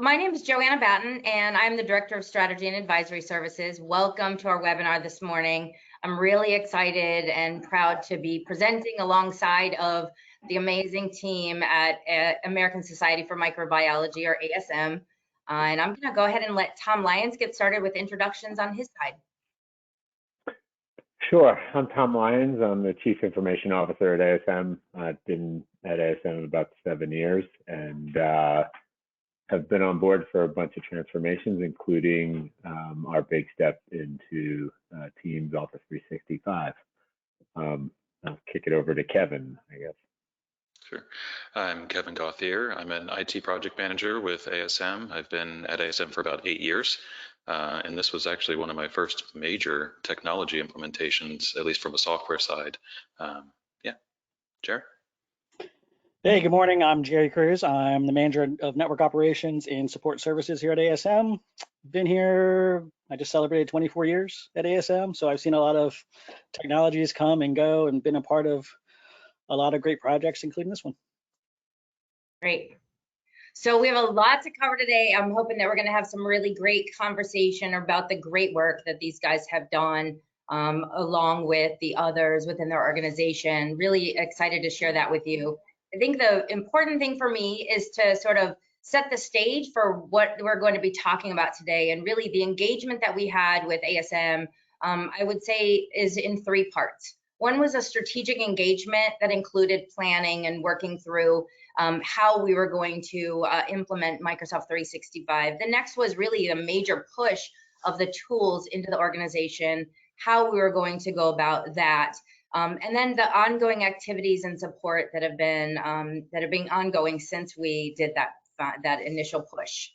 My name is JoAnna Battin, and I'm the Director of Strategy and Advisory Services. Welcome to our webinar this morning. I'm really excited and proud to be presenting alongside of the amazing team at American Society for Microbiology, or ASM. And I'm going to go ahead and let Tom Lyons get started with introductions on his side. Sure. I'm Tom Lyons. I'm the Chief Information Officer at ASM. I've been at ASM about 7 years and have been on board for a bunch of transformations, including our big step into Teams Office 365. I'll kick it over to Kevin, I guess. Sure. I'm Kevin Gauthier. I'm an IT project manager with ASM. I've been at ASM for about 8 years. And this was actually one of my first major technology implementations, at least from a software side. Jerry? Hey, good morning. I'm Jerry Cruz. I'm the manager of network operations and support services here at ASM. Been here, I just celebrated 24 years at ASM. So I've seen a lot of technologies come and go and been a part of a lot of great projects, including this one. Great. So we have a lot to cover today. I'm hoping that we're going to have some really great conversation about the great work that these guys have done along with the others within their organization. Really excited to share that with you. I think the important thing for me is to sort of set the stage for what we're going to be talking about today. And really the engagement that we had with ASM, I would say is in 3 parts. One was a strategic engagement that included planning and working through how we were going to implement Microsoft 365. The next was really a major push of the tools into the organization, how we were going to go about that. And then the ongoing activities and support that have been ongoing since we did that initial push.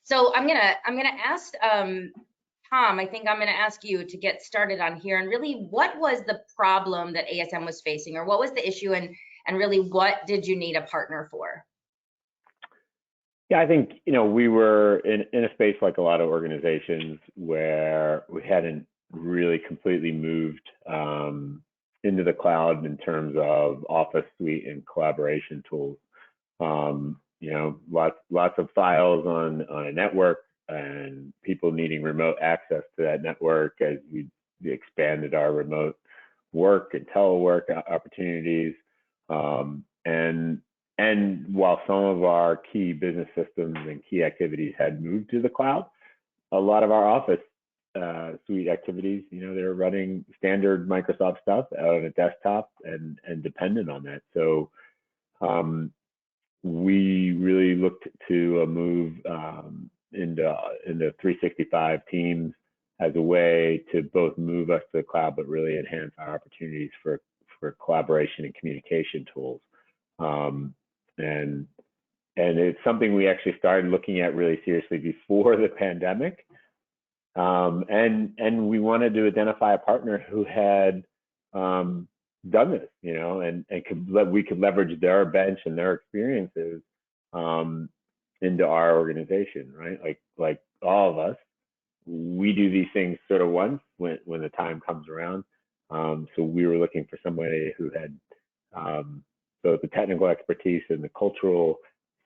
So I'm gonna ask Tom. I think I'm gonna ask you to get started on here. And really, what was the problem that ASM was facing, or what was the issue, and really, what did you need a partner for? Yeah, I think we were in a space like a lot of organizations where we hadn't really completely moved into the cloud in terms of Office suite and collaboration tools. Lots of files on a network and people needing remote access to that network as we expanded our remote work and telework opportunities. And while some of our key business systems and key activities had moved to the cloud, a lot of our Office suite activities, they're running standard Microsoft stuff out on a desktop and dependent on that. So we really looked to move into 365 Teams as a way to both move us to the cloud, but really enhance our opportunities for collaboration and communication tools. And it's something we actually started looking at really seriously before the pandemic. And we wanted to identify a partner who had done this, and we could leverage their bench and their experiences into our organization, right? Like all of us, we do these things sort of once when the time comes around. So we were looking for somebody who had both the technical expertise and the cultural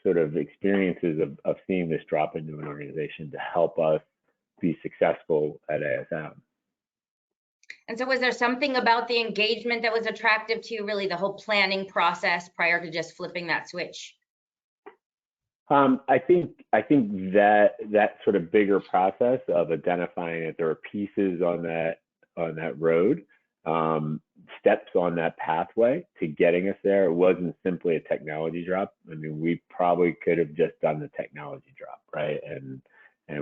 sort of experiences of seeing this drop into an organization to help us be successful at ASM. And so was there something about the engagement that was attractive to you, really the whole planning process prior to just flipping that switch? I think that sort of bigger process of identifying that there are pieces on that road, steps on that pathway to getting us there. It wasn't simply a technology drop. I mean, we probably could have just done the technology drop, right? And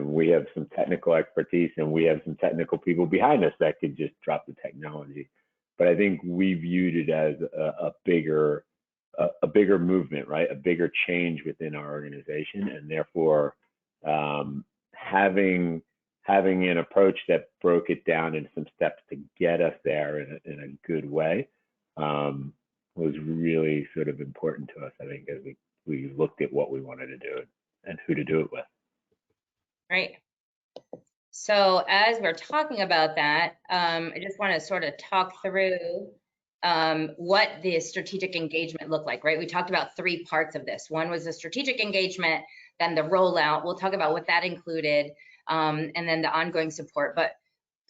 we have some technical expertise and we have some technical people behind us that could just drop the technology. But I think we viewed it as a bigger movement, right? A bigger change within our organization, and therefore having an approach that broke it down into some steps to get us there in a good way was really sort of important to us, I think, as we looked at what we wanted to do and who to do it with. Right. So as we're talking about that, I just want to sort of talk through what the strategic engagement looked like, right? We talked about 3 parts of this. One was the strategic engagement. then the rollout. We'll talk about what that included, and then the ongoing support. But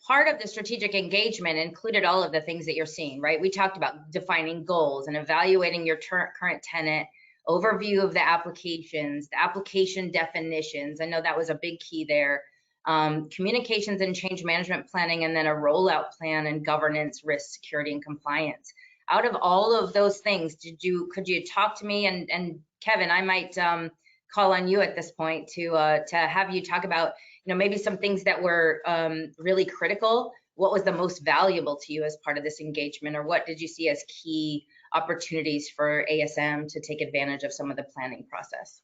part of the strategic engagement included all of the things that you're seeing, right? We talked about defining goals and evaluating your current tenant, overview of the applications, the application definitions. I know that was a big key there. Communications and change management planning, and then a rollout plan and governance, risk, security, and compliance. Out of all of those things, could you talk to me, and Kevin, I might call on you at this point to have you talk about, maybe some things that were really critical. What was the most valuable to you as part of this engagement, or what did you see as key opportunities for ASM to take advantage of some of the planning process?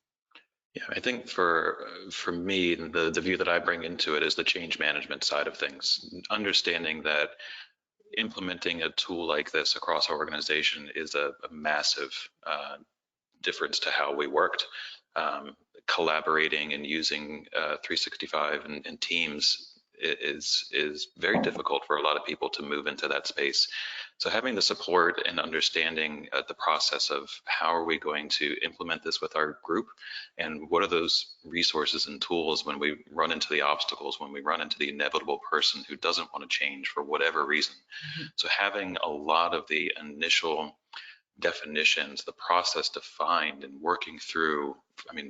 Yeah, I think for me, the view that I bring into it is the change management side of things. Understanding that implementing a tool like this across our organization is a massive difference to how we worked. Collaborating and using 365 and Teams is very difficult for a lot of people to move into that space. So having the support and understanding the process of how are we going to implement this with our group, and what are those resources and tools when we run into the obstacles, when we run into the inevitable person who doesn't want to change for whatever reason. So having a lot of the initial definitions, the process defined, and working through,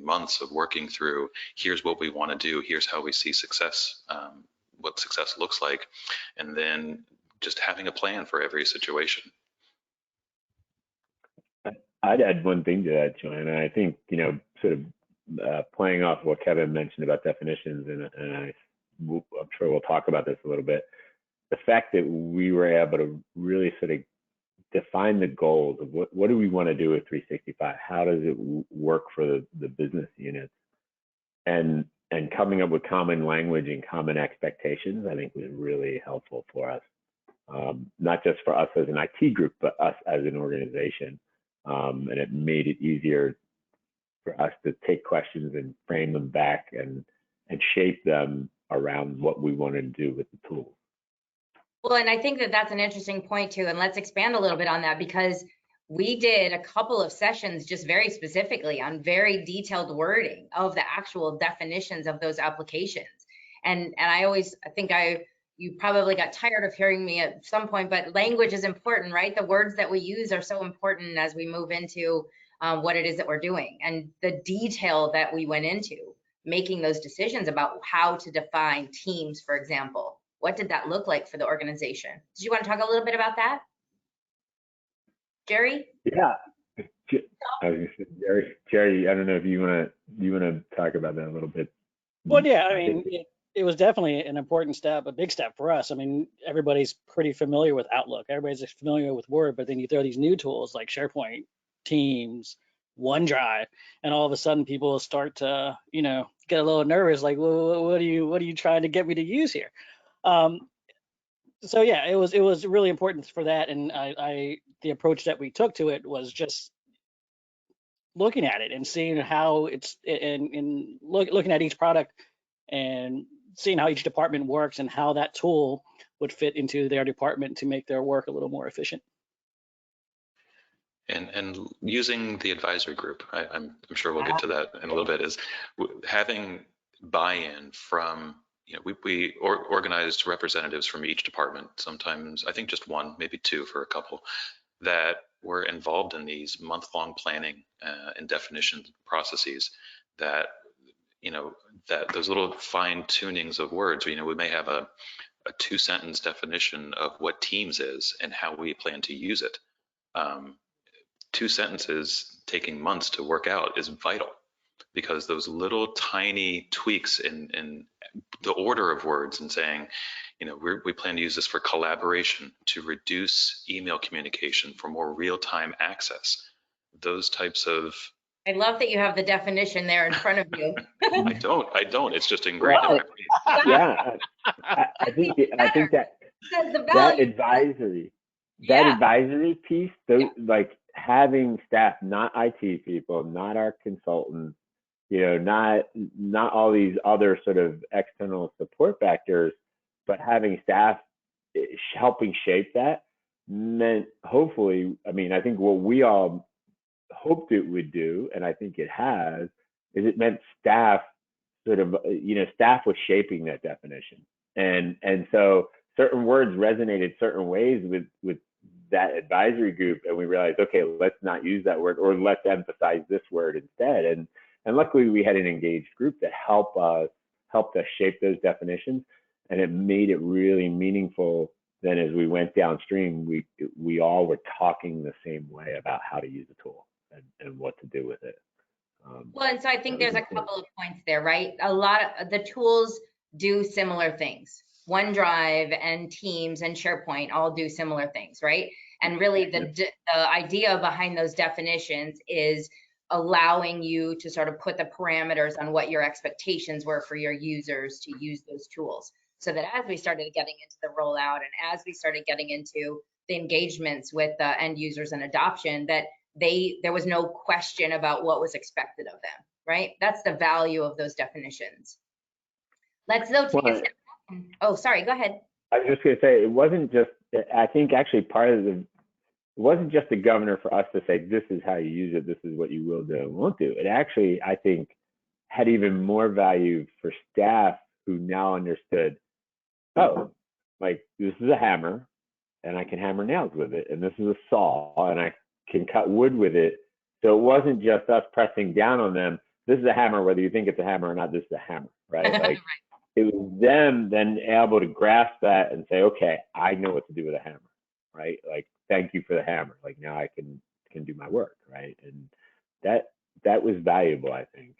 months of working through, here's what we want to do, here's how we see success, what success looks like, and then just having a plan for every situation. I'd add one thing to that, JoAnna. I think, sort of playing off what Kevin mentioned about definitions, and I'm sure we'll talk about this a little bit, the fact that we were able to really sort of define the goals of what do we want to do with 365? How does it work for the business units? And coming up with common language and common expectations, I think was really helpful for us. Not just for us as an IT group, but us as an organization. And it made it easier for us to take questions and frame them back and shape them around what we wanted to do with the tools. Well, and I think that that's an interesting point too, and let's expand a little bit on that, because we did a couple of sessions just very specifically on very detailed wording of the actual definitions of those applications. And I think you probably got tired of hearing me at some point, but language is important, right? The words that we use are so important as we move into what it is that we're doing, and the detail that we went into making those decisions about how to define teams, for example. What did that look like for the organization? Did you want to talk a little bit about that, Jerry? Yeah, I was gonna say, Jerry, I don't know if you want to talk about that a little bit. Well, yeah, it was definitely an important step, a big step for us. Everybody's pretty familiar with Outlook. Everybody's familiar with Word, but then you throw these new tools like SharePoint, Teams, OneDrive, and all of a sudden people start to, get a little nervous, like, well, what are you trying to get me to use here? So yeah, it was really important for that, and the approach that we took to it was just looking at it and seeing how it's looking at each product and seeing how each department works and how that tool would fit into their department to make their work a little more efficient. And using the advisory group, I'm sure we'll get to that in a little bit, is having buy-in from, we organized representatives from each department, sometimes I think just one, maybe two for a couple, that were involved in these month-long planning and definition processes, that, that those little fine tunings of words, we may have a 2-sentence definition of what Teams is and how we plan to use it. 2 sentences taking months to work out is vital, because those little tiny tweaks in the order of words and saying, we plan to use this for collaboration, to reduce email communication, for more real-time access, those types of. I love that you have the definition there in front of you. I don't. It's just engraved in my brain. Yeah, I think that advisory piece, like having staff, not IT people, not our consultants, not all these other sort of external support factors, but having staff helping shape that meant, hopefully, I think what we all hoped it would do, and I think it has, is it meant staff sort of, staff was shaping that definition. And so certain words resonated certain ways with that advisory group, and we realized, okay, let's not use that word, or let's emphasize this word instead. And luckily we had an engaged group that helped us shape those definitions, and it made it really meaningful. Then as we went downstream, we all were talking the same way about how to use the tool and what to do with it. Well, and so I think there's a couple of points there, right? A lot of the tools do similar things. OneDrive and Teams and SharePoint all do similar things, right? And really the idea behind those definitions is allowing you to sort of put the parameters on what your expectations were for your users to use those tools. So that as we started getting into the rollout and as we started getting into the engagements with the end users and adoption, that there was no question about what was expected of them, right? That's the value of those definitions. Let's though take a step back. Oh, sorry, go ahead. I was just going to say, it wasn't just, I think actually it wasn't just the governor for us to say, this is how you use it, this is what you will do and won't do. It actually, I think, had even more value for staff who now understood, oh, like this is a hammer and I can hammer nails with it, and this is a saw and I can cut wood with it. So it wasn't just us pressing down on them, this is a hammer, whether you think it's a hammer or not, this is a hammer, right? Like right. It was them then able to grasp that and say, okay, I know what to do with a hammer, right? Like, thank you for the hammer. Like now I can do my work, right? And that was valuable, I think,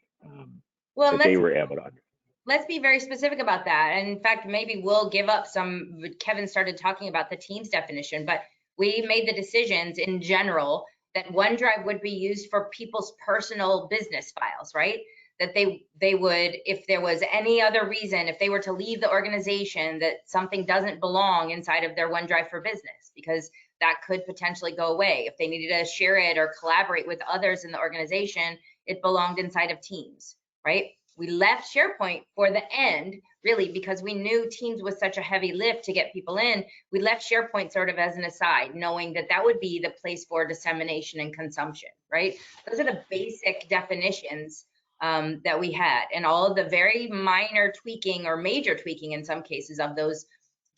that they were able to understand. Let's be very specific about that. And in fact, maybe we'll give up some, Kevin started talking about the Teams definition, but we made the decisions in general that OneDrive would be used for people's personal business files, right? That they would, if there was any other reason, if they were to leave the organization, that something doesn't belong inside of their OneDrive for business, because that could potentially go away. If they needed to share it or collaborate with others in the organization, it belonged inside of Teams, right? We left SharePoint for the end, really, because we knew Teams was such a heavy lift to get people in. We left SharePoint sort of as an aside, knowing that that would be the place for dissemination and consumption, right? Those are the basic definitions that we had, and all of the very minor tweaking or major tweaking in some cases of those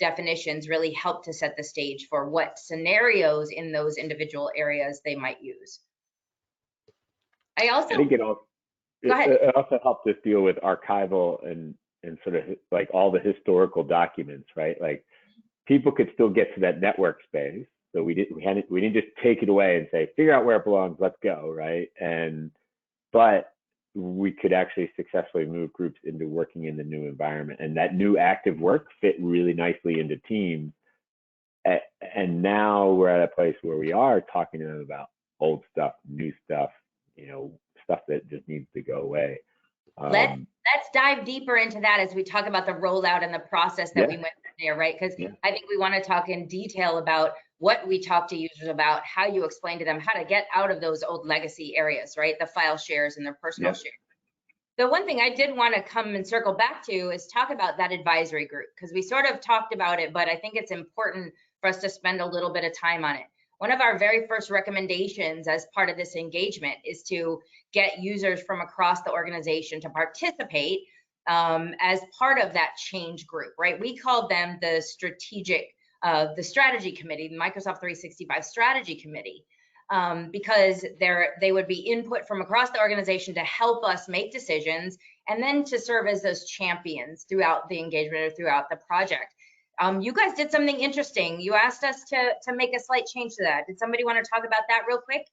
definitions really helped to set the stage for what scenarios in those individual areas they might use. I think it also helped us deal with archival and sort of like all the historical documents, right? Like people could still get to that network space, so we didn't just take it away and say, figure out where it belongs, let's go, right? But we could actually successfully move groups into working in the new environment, and that new active work fit really nicely into Teams. And now we're at a place where we are talking to them about old stuff, new stuff, stuff that just needs to go away. Let's dive deeper into that as we talk about the rollout and the process that we went through there, right? Because I think we want to talk in detail about what we talk to users about, how you explain to them how to get out of those old legacy areas, right? The file shares and their personal shares. The one thing I did want to come and circle back to is talk about that advisory group, because we sort of talked about it, but I think it's important for us to spend a little bit of time on it. One of our very first recommendations as part of this engagement is to get users from across the organization to participate as part of that change group, right? We called them the strategy committee, the Microsoft 365 strategy committee, because they would be input from across the organization to help us make decisions and then to serve as those champions throughout the engagement or throughout the project. You guys did something interesting. You asked us to make a slight change to that. Did somebody want to talk about that real quick?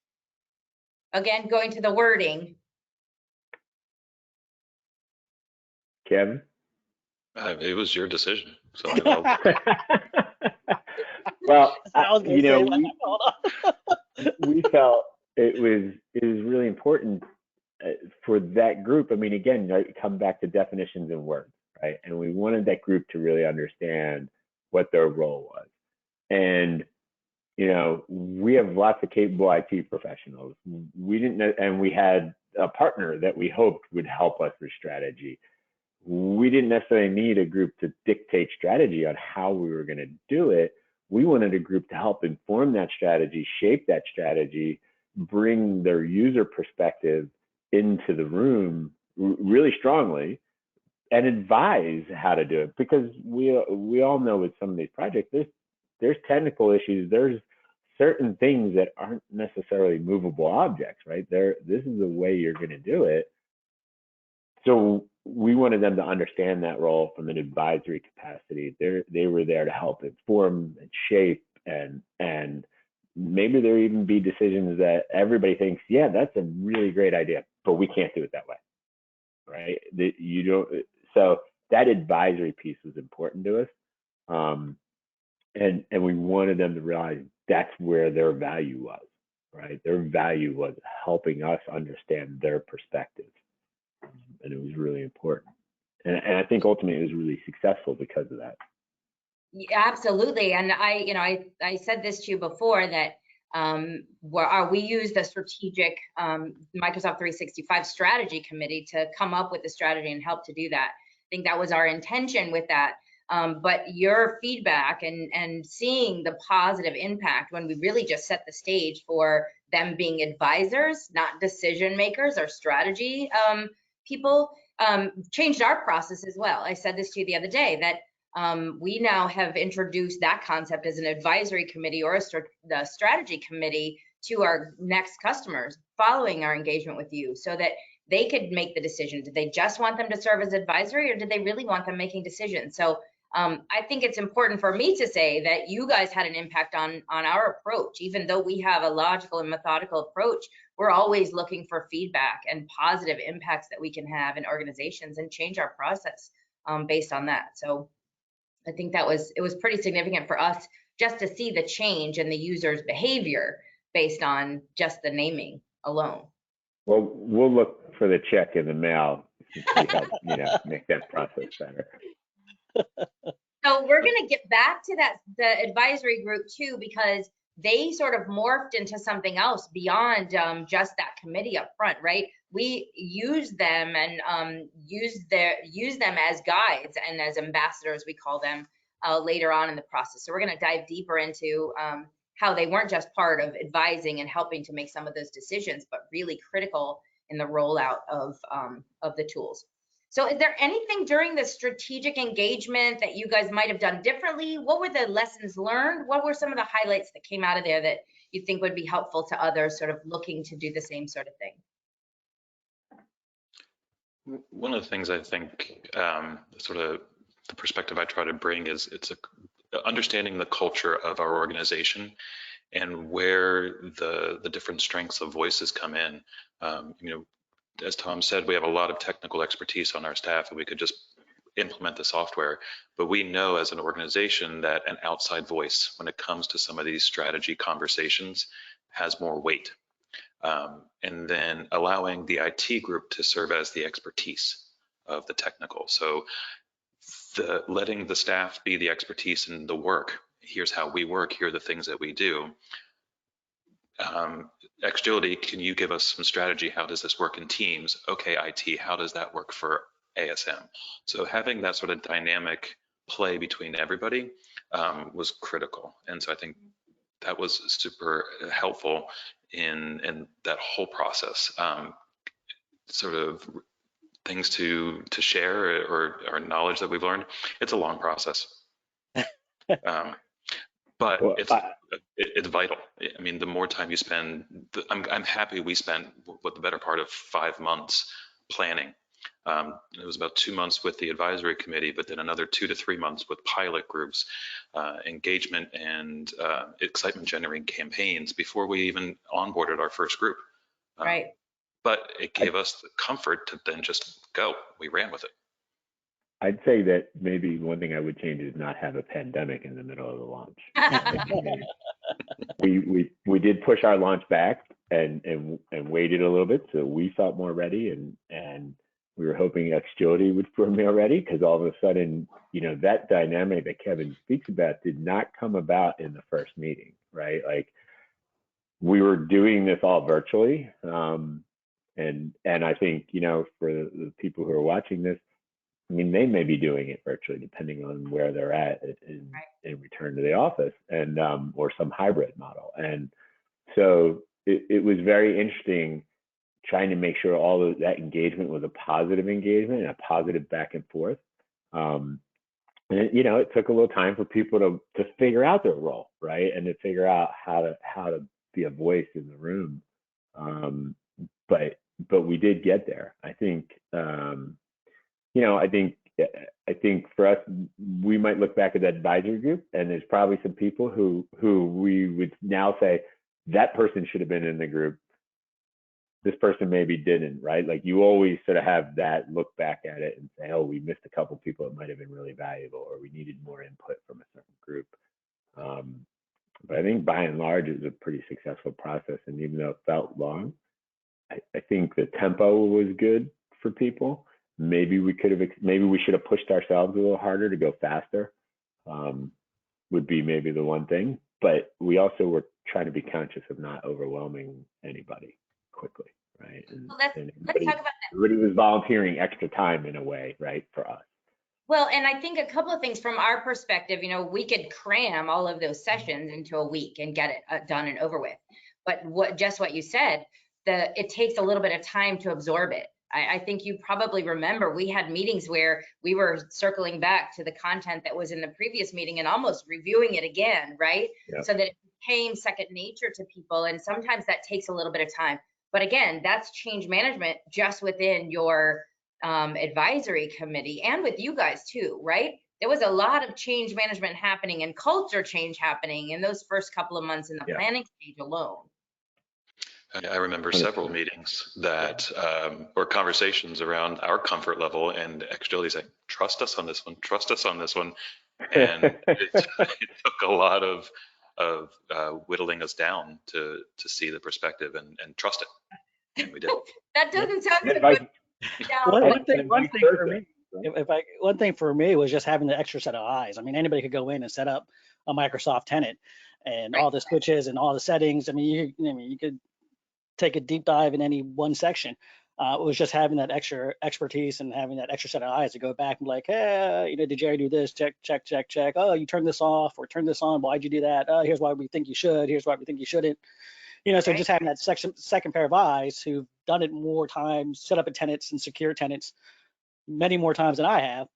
Again, going to the wording. Kevin? It was your decision. So well, we felt it was really important for that group. I mean, again, come back to definitions and words, right? And we wanted that group to really understand what their role was. And we have lots of capable IT professionals. We didn't know, and we had a partner that we hoped would help us with strategy. We didn't necessarily need a group to dictate strategy on how we were going to do it. We wanted a group to help inform that strategy, shape that strategy, bring their user perspective into the room really strongly and advise how to do it, because we all know with some of these projects, there's technical issues, there's certain things that aren't necessarily movable objects, right? This is the way you're going to do it. So we wanted them to understand that role from an advisory capacity. They were there to help inform and shape, and maybe there even be decisions that everybody thinks, yeah, that's a really great idea, but we can't do it that way, right? So that advisory piece was important to us, and we wanted them to realize that's where their value was, right? Their value was helping us understand their perspective. And it was really important. And I think ultimately it was really successful because of that. Yeah, absolutely. And I said this to you before that we use the strategic Microsoft 365 strategy committee to come up with the strategy and help to do that. I think that was our intention with that. But your feedback and seeing the positive impact when we really just set the stage for them being advisors, not decision makers or strategy people, changed our process as well. I said this to you the other day that we now have introduced that concept as an advisory committee or the strategy committee to our next customers following our engagement with you, so that they could make the decision. Did they just want them to serve as advisory, or did they really want them making decisions? So I think it's important for me to say that you guys had an impact on our approach. Even though we have a logical and methodical approach, we're always looking for feedback and positive impacts that we can have in organizations and change our process based on that. So I think it was pretty significant for us just to see the change in the user's behavior based on just the naming alone. Well, we'll look for the check in the mail to help, make that process better. So we're going to get back to the advisory group too, because they sort of morphed into something else beyond just that committee up front, right? We use them and use them as guides and as ambassadors, we call them, later on in the process. So we're going to dive deeper into how they weren't just part of advising and helping to make some of those decisions, but really critical in the rollout of the tools. So is there anything during the strategic engagement that you guys might have done differently? What were the lessons learned? What were some of the highlights that came out of there that you think would be helpful to others sort of looking to do the same sort of thing? One of the things I think sort of the perspective I try to bring is understanding the culture of our organization and where the different strengths of voices come in. As Tom said, we have a lot of technical expertise on our staff and we could just implement the software, but we know as an organization that an outside voice when it comes to some of these strategy conversations has more weight. And then allowing the IT group to serve as the expertise of the technical. So letting the staff be the expertise in the work. Here's how we work, here are the things that we do. Xgility, can you give us some strategy? How does this work in teams? Okay, IT, how does that work for ASM? So having that sort of dynamic play between everybody was critical. And so I think that was super helpful in that whole process. Sort of things to share or knowledge that we've learned. It's a long process. But well, it's vital. I mean, the more time you spend, I'm happy we spent the better part of 5 months planning. It was about 2 months with the advisory committee, but then another 2 to 3 months with pilot groups, engagement and excitement generating campaigns before we even onboarded our first group. Right. But it gave us the comfort to then just go. We ran with it. I'd say that maybe one thing I would change is not have a pandemic in the middle of the launch. we did push our launch back and waited a little bit, so we felt more ready, and we were hoping Xgility would feel more ready, because all of a sudden, that dynamic that Kevin speaks about did not come about in the first meeting, right? Like, we were doing this all virtually, and I think for the people who are watching this, I mean, they may be doing it virtually depending on where they're at in return to the office, and or some hybrid model. And so it was very interesting trying to make sure all of that engagement was a positive engagement and a positive back and forth. And it took a little time for people to figure out their role, right, and to figure out how to be a voice in the room. But we did get there. I think I think for us, we might look back at that advisory group, and there's probably some people who we would now say that person should have been in the group. This person maybe didn't, right? Like you always sort of have that look back at it and say, oh, we missed a couple people that might have been really valuable, or we needed more input from a certain group. But I think by and large, it was a pretty successful process. And even though it felt long, I think the tempo was good for people. Maybe we should have pushed ourselves a little harder to go faster, would be maybe the one thing. But we also were trying to be conscious of not overwhelming anybody quickly, right? Well, let's talk about that. Everybody was volunteering extra time in a way, right, for us. Well, and I think a couple of things from our perspective, we could cram all of those sessions into a week and get it done and over with. But what you said, it takes a little bit of time to absorb it. I think you probably remember we had meetings where we were circling back to the content that was in the previous meeting and almost reviewing it again, right? Yeah. So that it became second nature to people. And sometimes that takes a little bit of time. But again, that's change management just within your advisory committee and with you guys too, right? There was a lot of change management happening and culture change happening in those first couple of months in the planning stage alone. I remember several meetings that were conversations around our comfort level, and Xgilty saying, trust us on this one, trust us on this one. And it took a lot of whittling us down to see the perspective and trust it. And we did. That doesn't sound so good. One thing for me was just having the extra set of eyes. I mean, anybody could go in and set up a Microsoft tenant and all the switches and all the settings. I mean, you could take a deep dive in any one section. It was just having that extra expertise and having that extra set of eyes to go back and be like, hey, did Jerry do this? Check, check, check, check. Oh, you turned this off or turn this on. Why'd you do that? Oh, here's why we think you should. Here's why we think you shouldn't. So just having that second pair of eyes who've done it more times, set up a tenants and secure tenants many more times than I have,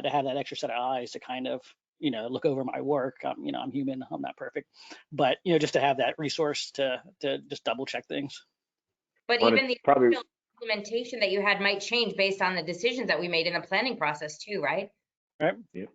to have that extra set of eyes to kind of, look over my work. I'm human, I'm not perfect, but just to have that resource to just double check things. But even the implementation that you had might change based on the decisions that we made in the planning process too, right? Right. Yeah.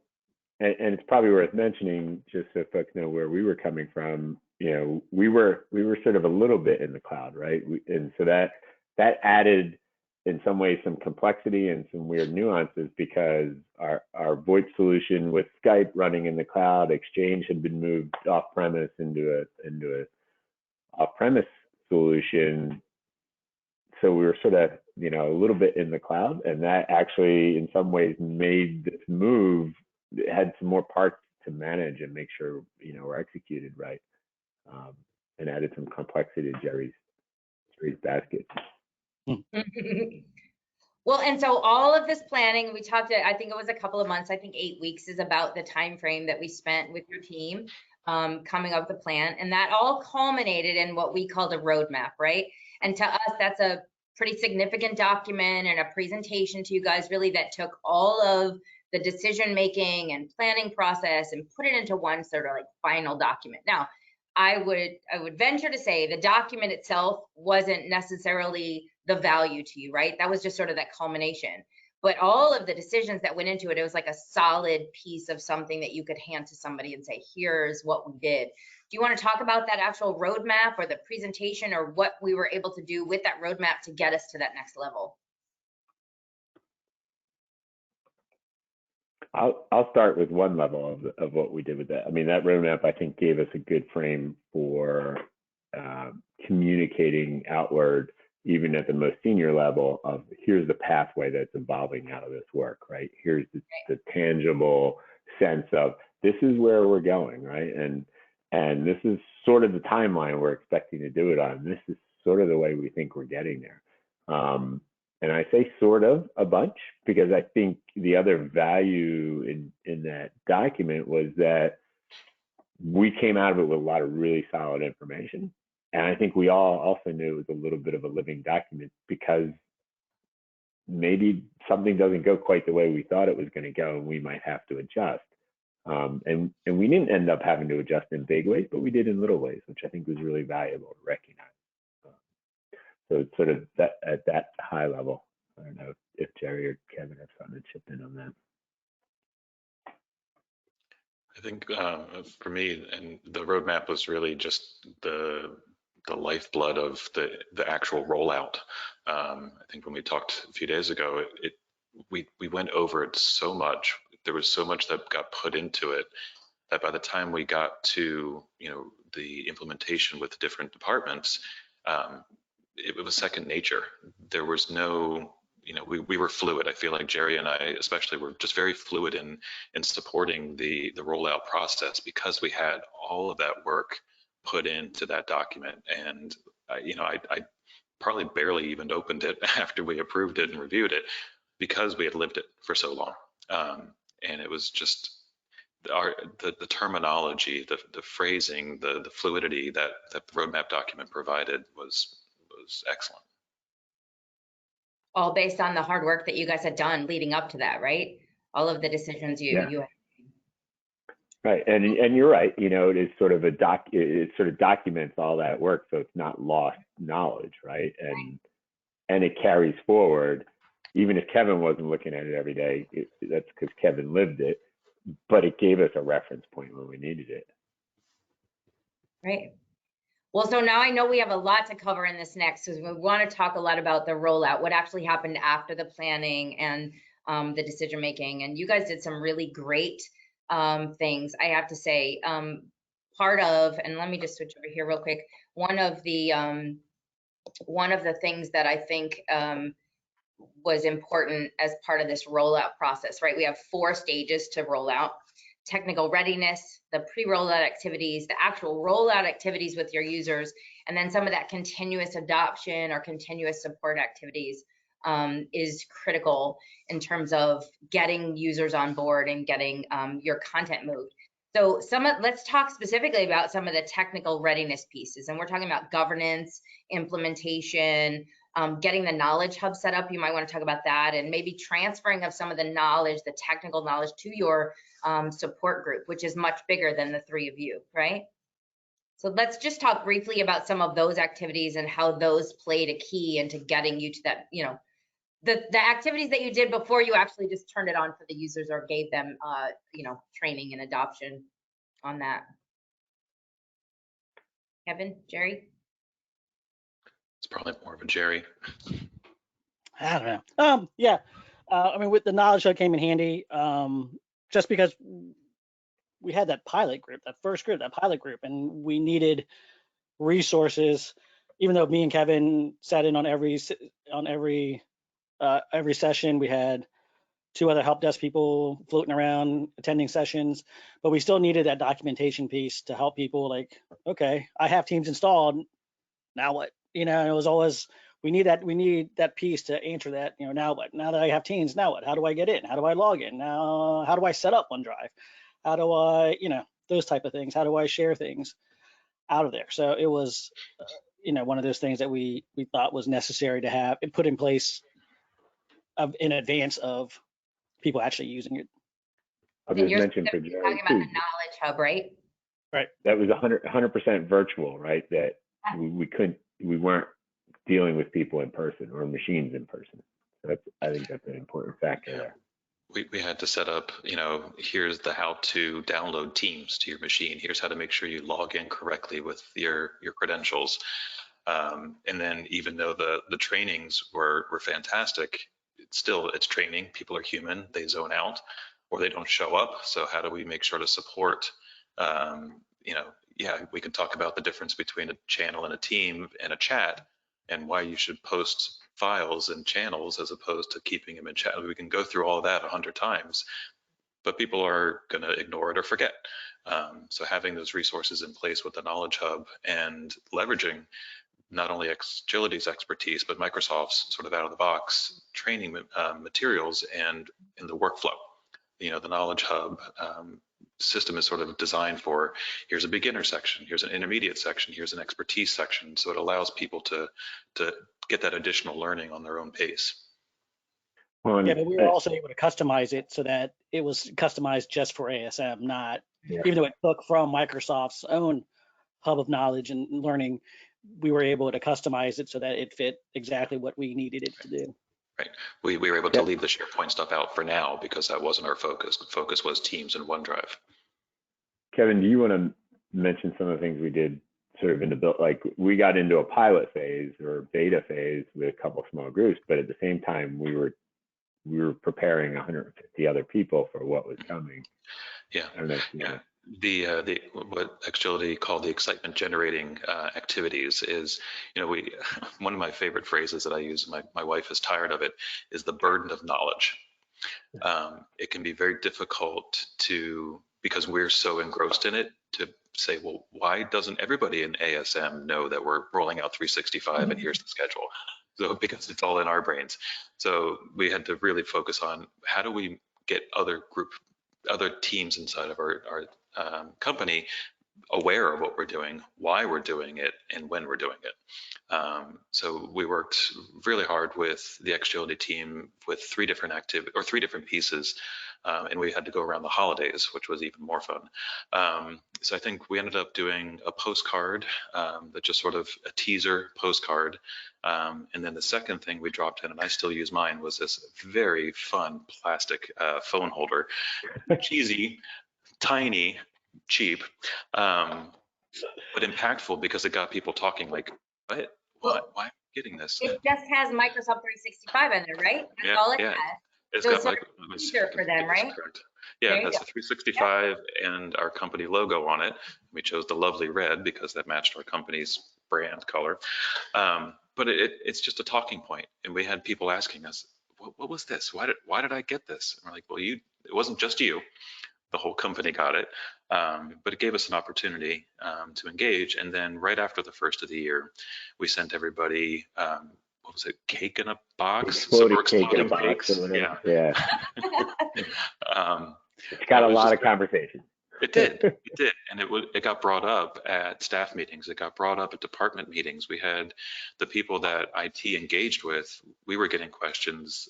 And it's probably worth mentioning, just so folks know where we were coming from. We were sort of a little bit in the cloud, right? And so that added, in some ways, some complexity and some weird nuances, because our VoIP solution with Skype running in the cloud, Exchange had been moved off premise into a off premise solution. So we were sort of, a little bit in the cloud, and that actually, in some ways, made this move. It had some more parts to manage and make sure we're executed right, and added some complexity to Jerry's basket. Well, and so all of this planning, we talked, I think it was a couple of months, I think 8 weeks is about the time frame that we spent with your team coming up with the plan, and that all culminated in what we called a roadmap, right? And to us, that's a pretty significant document and a presentation to you guys, really, that took all of the decision making and planning process and put it into one sort of like final document. Now, I would venture to say the document itself wasn't necessarily the value to you, right? That was just sort of that culmination. But all of the decisions that went into it, it was like a solid piece of something that you could hand to somebody and say, here's what we did. Do you want to talk about that actual roadmap or the presentation, or what we were able to do with that roadmap to get us to that next level? I'll start with one level of what we did with that. I mean, that roadmap, I think, gave us a good frame for communicating outward, even at the most senior level, of here's the pathway that's evolving out of this work, right? Here's the tangible sense of this is where we're going, right? And this is sort of the timeline we're expecting to do it on. This is sort of the way we think we're getting there. And I say sort of a bunch because I think the other value in that document was that we came out of it with a lot of really solid information. I think we all also knew it was a little bit of a living document, because maybe something doesn't go quite the way we thought it was going to go, and we might have to adjust. And we didn't end up having to adjust in big ways, but we did in little ways, which I think was really valuable to recognize. So it's sort of that at that high level. I don't know if Jerry or Kevin have something to chip in on that. I think for me, and the roadmap was really just the lifeblood of the actual rollout. I think when we talked a few days ago, we went over it so much. There was so much that got put into it that by the time we got to the implementation with different departments, it was second nature. There was no, we were fluid. I feel like Jerry and I especially were just very fluid in supporting the rollout process, because we had all of that work put into that document. And I probably barely even opened it after we approved it and reviewed it, because we had lived it for so long. And it was just the terminology, the phrasing, the fluidity that the roadmap document provided was excellent. All based on the hard work that you guys had done leading up to that, right? All of the decisions you had. Right, and you're right. It is sort of it sort of documents all that work, so it's not lost knowledge, right? And it carries forward, even if Kevin wasn't looking at it every day. That's because Kevin lived it, but it gave us a reference point when we needed it. Right. Well, so now I know we have a lot to cover in this next, because we want to talk a lot about the rollout, what actually happened after the planning and the decision making. And you guys did some really great things, I have to say. Part of, and let me just switch over here real quick. One of the things that I think was important as part of this rollout process, right? We have 4 stages to rollout: technical readiness, the pre-rollout activities, the actual rollout activities with your users, and then some of that continuous adoption or continuous support activities is critical in terms of getting users on board and getting your content moved. So let's talk specifically about some of the technical readiness pieces. And we're talking about governance, implementation, getting the knowledge hub set up. You might want to talk about that, and maybe transferring of some of the knowledge, the technical knowledge, to your support group, which is much bigger than the 3 of you, right? So let's just talk briefly about some of those activities and how those played a key into getting you to that, the activities that you did before you actually just turned it on for the users or gave them, training and adoption on that. Kevin, Jerry? It's probably more of a Jerry. I don't know. Yeah. I mean, with the knowledge hub came in handy, just because we had that pilot group, that first group, that pilot group, and we needed resources. Even though me and Kevin sat in on every session, we had 2 other help desk people floating around attending sessions, but we still needed that documentation piece to help people. Like, okay, I have Teams installed. Now what? It was always, we need that piece to answer that. Now what? Now that I have Teams, now what? How do I get in? How do I log in? Now, how do I set up OneDrive? How do I, those type of things? How do I share things out of there? So it was, one of those things that we thought was necessary to have it put in place in advance of people actually using it. I'll just mention for Jerry, talking about the knowledge hub, right? Right. That was 100% virtual, right? That we weren't dealing with people in person or machines in person. I think that's an important factor there. We had to set up, here's how to download Teams to your machine. Here's how to make sure you log in correctly with your credentials. And then even though the trainings were fantastic, it's training. People are human. They zone out or they don't show up. So how do we make sure to support, we can talk about the difference between a channel and a team and a chat, and why you should post files and channels as opposed to keeping them in chat. We can go through all of that 100 times, but people are going to ignore it or forget. So having those resources in place with the Knowledge Hub and leveraging not only Xgility's expertise, but Microsoft's sort of out-of-the-box training materials and in the workflow. The Knowledge Hub system is sort of designed for, here's a beginner section, here's an intermediate section, here's an expertise section. So it allows people to get that additional learning on their own pace. Yeah, but we were also able to customize it so that it was customized just for ASM, not, even though it took from Microsoft's own hub of knowledge and learning, we were able to customize it so that it fit exactly what we needed it to do. Right. We were able to leave the SharePoint stuff out for now because that wasn't our focus. The focus was Teams and OneDrive. Kevin, do you want to mention some of the things we did sort of in the build? Like we got into a pilot phase or beta phase with a couple of small groups, but at the same time we were preparing 150 other people for what was coming. Yeah. I don't know if you know. The what Xgility called the excitement generating activities is, one of my favorite phrases that I use, my wife is tired of it, is the burden of knowledge. It can be very difficult because we're so engrossed in it, to say, well, why doesn't everybody in ASM know that we're rolling out 365 and here's the schedule? So because it's all in our brains. So we had to really focus on how do we get other teams inside of our company aware of what we're doing, why we're doing it, and when we're doing it. So we worked really hard with the Xgility team with three different pieces, and we had to go around the holidays, which was even more fun. So I think we ended up doing a postcard that just sort of a teaser postcard. And then the second thing we dropped in, and I still use mine, was this very fun plastic phone holder, cheesy, tiny, cheap, but impactful because it got people talking like, what? Why am I getting this? It just has Microsoft 365 in there, right? That's all it has. It's So got it's easier for them, right? Correct. Yeah, it has the 365 and our company logo on it. We chose the lovely red because that matched our company's brand color. But it's just a talking point. And we had people asking us, what was this? Why did I get this? And we're like, well, it wasn't just you. The whole company got it, but it gave us an opportunity to engage. And then right after the first of the year, we sent everybody, what was it, cake in a box? Exploding cake in a box. Yeah. It's got a lot of conversation. It did, and it got brought up at staff meetings. It got brought up at department meetings. We had the people that IT engaged with. We were getting questions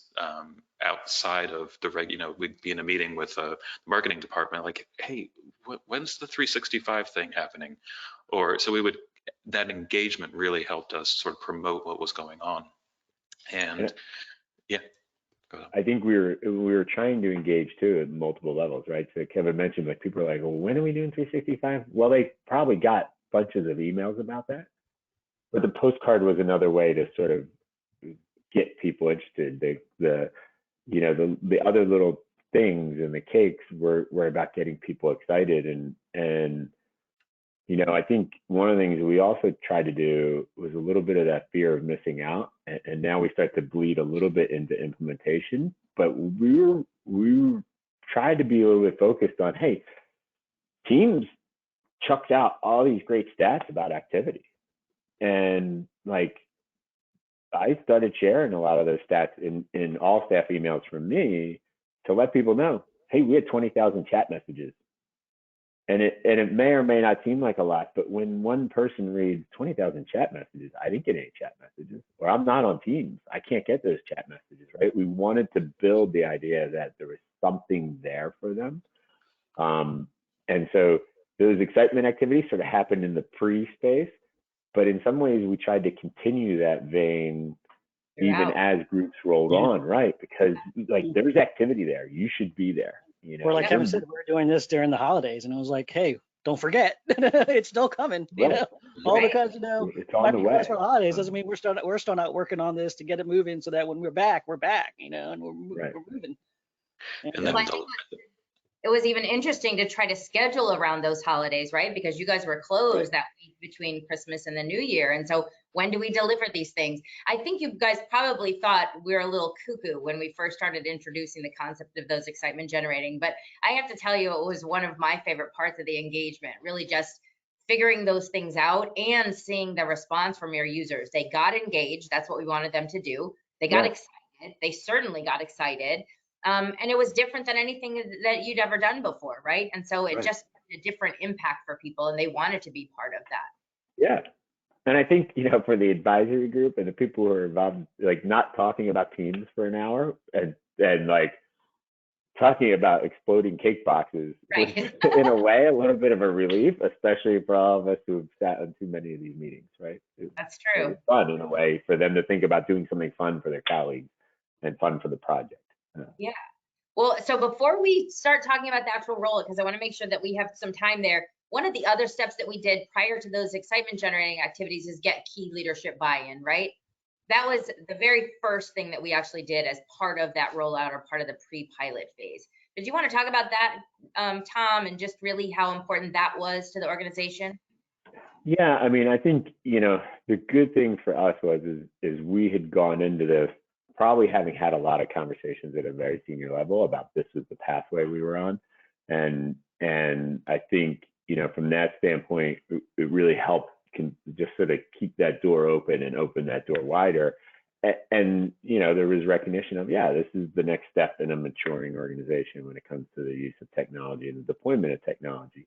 outside of the we'd be in a meeting with the marketing department, like, hey, when's the 365 thing happening? That engagement really helped us sort of promote what was going on. And I think we were trying to engage too at multiple levels, right? So Kevin mentioned, like, people are like, well, when are we doing 365? Well, they probably got bunches of emails about that, but the postcard was another way to sort of get people interested. The other little things and the cakes were about getting people excited, and I think one of the things we also tried to do was a little bit of that fear of missing out, and now we start to bleed a little bit into implementation. But we tried to be a little bit focused on, hey, Teams chucked out all these great stats about activity, and like I started sharing a lot of those stats in all staff emails from me to let people know, hey, we had 20,000 chat messages. And it may or may not seem like a lot, but when one person reads 20,000 chat messages, I didn't get any chat messages, or I'm not on Teams, I can't get those chat messages, right? We wanted to build the idea that there was something there for them. And so those excitement activities sort of happened in the pre-space, but in some ways we tried to continue that vein even as groups rolled on, right? Because like there's activity there, you should be there. Or like Kevin said, we're doing this during the holidays, and it was like, hey, don't forget, it's still coming. All because it's on the way. For the holidays doesn't mean we're still not working on this to get it moving, so that when we're back, and we're moving. And then it was even interesting to try to schedule around those holidays, right? Because you guys were closed that week between Christmas and the New Year. And so when do we deliver these things? I think you guys probably thought we were a little cuckoo when we first started introducing the concept of those excitement generating. But I have to tell you, it was one of my favorite parts of the engagement, really just figuring those things out and seeing the response from your users. They got engaged. That's what we wanted them to do. They got excited. They certainly got excited. And it was different than anything that you'd ever done before, right? And so it Right. just had a different impact for people, and they wanted to be part of that. Yeah. And I think, for the advisory group and the people who are involved, like not talking about teams for an hour and like talking about exploding cake boxes was, Right. in a way, a little bit of a relief, especially for all of us who have sat on too many of these meetings, right? That's It true. was fun in a way for them to think about doing something fun for their colleagues and fun for the project. Yeah. Well, so before we start talking about the actual rollout, because I want to make sure that we have some time there, one of the other steps that we did prior to those excitement generating activities is get key leadership buy-in, right? That was the very first thing that we actually did as part of that rollout or part of the pre-pilot phase. Did you want to talk about that, Tom, and just really how important that was to the organization? Yeah, I mean, I think, the good thing for us is we had gone into this probably having had a lot of conversations at a very senior level about this was the pathway we were on. And I think, from that standpoint, it really helped just sort of keep that door open and open that door wider. And there was recognition of, yeah, this is the next step in a maturing organization when it comes to the use of technology and the deployment of technology.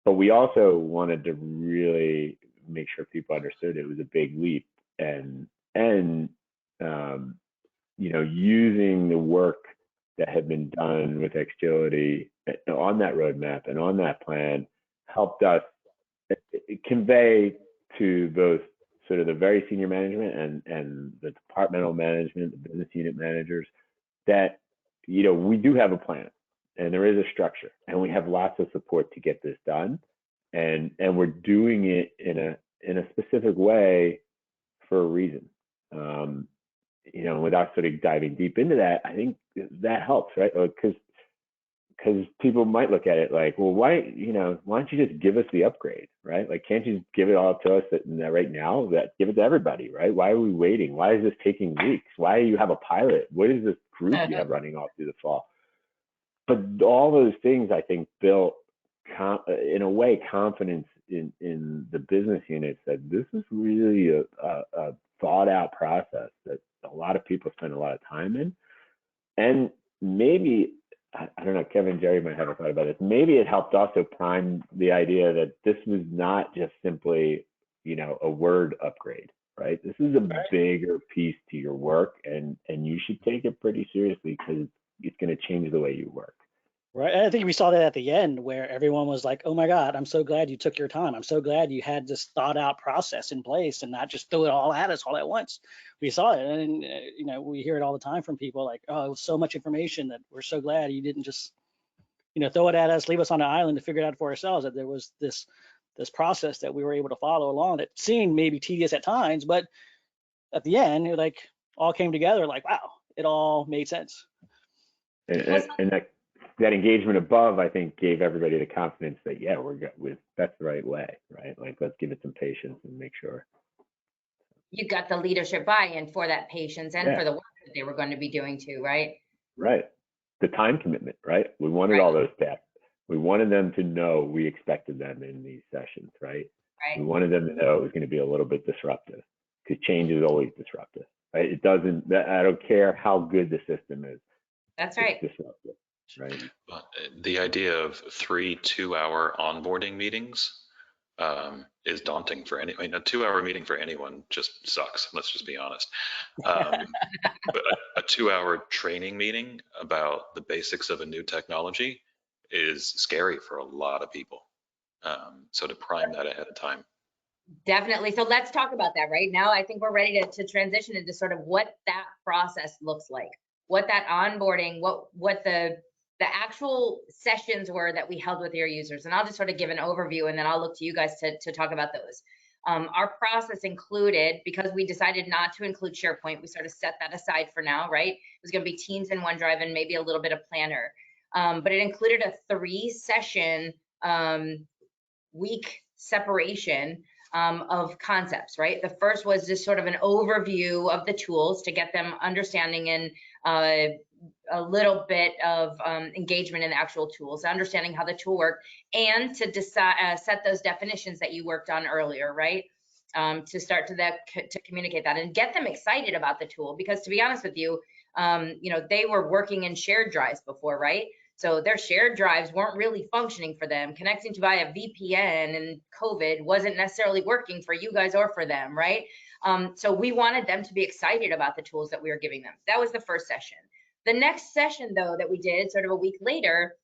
But we also wanted to really make sure people understood it was a big leap, and using the work that had been done with Xgility on that roadmap and on that plan helped us convey to both sort of the very senior management and the departmental management, the business unit managers, that we do have a plan and there is a structure and we have lots of support to get this done, and we're doing it in a specific way for a reason. Without sort of diving deep into that, I think that helps, right? Because people might look at it like, well, why don't you just give us the upgrade, right? Like, can't you just give it all to us right now? Give it to everybody, right? Why are we waiting? Why is this taking weeks? Why do you have a pilot? What is this group you have running all through the fall? But all those things, I think, built, in a way, confidence in the business units that this is really a thought out process that a lot of people spend a lot of time in. And maybe, I don't know, Kevin, Jerry might have a thought about this. Maybe it helped also prime the idea that this was not just simply, a word upgrade, right? This is a bigger piece to your work, and you should take it pretty seriously because it's going to change the way you work. Right. And I think we saw that at the end where everyone was like, oh my God, I'm so glad you took your time. I'm so glad you had this thought out process in place and not just throw it all at us all at once. We saw it. And, we hear it all the time from people like, oh, it was so much information that we're so glad you didn't just, throw it at us, leave us on an island to figure it out for ourselves, that there was this process that we were able to follow along that seemed maybe tedious at times, but at the end, it all came together like, wow, it all made sense. And that engagement above, I think, gave everybody the confidence that, yeah, that's the right way, right? Like, let's give it some patience and make sure. You got the leadership buy-in for that patience and for the work that they were going to be doing too, right? Right. The time commitment, right? We wanted all those steps. We wanted them to know we expected them in these sessions, right? We wanted them to know it was going to be a little bit disruptive, because change is always disruptive, right? It doesn't, I don't care how good the system is. That's right. It's disruptive. Right. The idea of 3 2-hour onboarding meetings is daunting for any. I mean, a 2-hour meeting for anyone just sucks. Let's just be honest. But a 2-hour training meeting about the basics of a new technology is scary for a lot of people. So to prime that ahead of time. Definitely. So let's talk about that right now. I think we're ready to transition into sort of what that process looks like, what that onboarding, what the actual sessions were that we held with your users. And I'll just sort of give an overview, and then I'll look to you guys to talk about those. Our process included, because we decided not to include SharePoint, we sort of set that aside for now, right? It was going to be Teams and OneDrive and maybe a little bit of Planner. But it included a 3-session week separation of concepts, right? The first was just sort of an overview of the tools to get them understanding and a little bit of engagement in the actual tools, understanding how the tool worked, and to decide, set those definitions that you worked on earlier, right? To start to communicate that and get them excited about the tool. Because to be honest with you, They were working in shared drives before, right? So their shared drives weren't really functioning for them. Connecting to via VPN and COVID wasn't necessarily working for you guys or for them, right? So we wanted them to be excited about the tools that we were giving them. That was the first session. The next session, though, that we did sort of a week later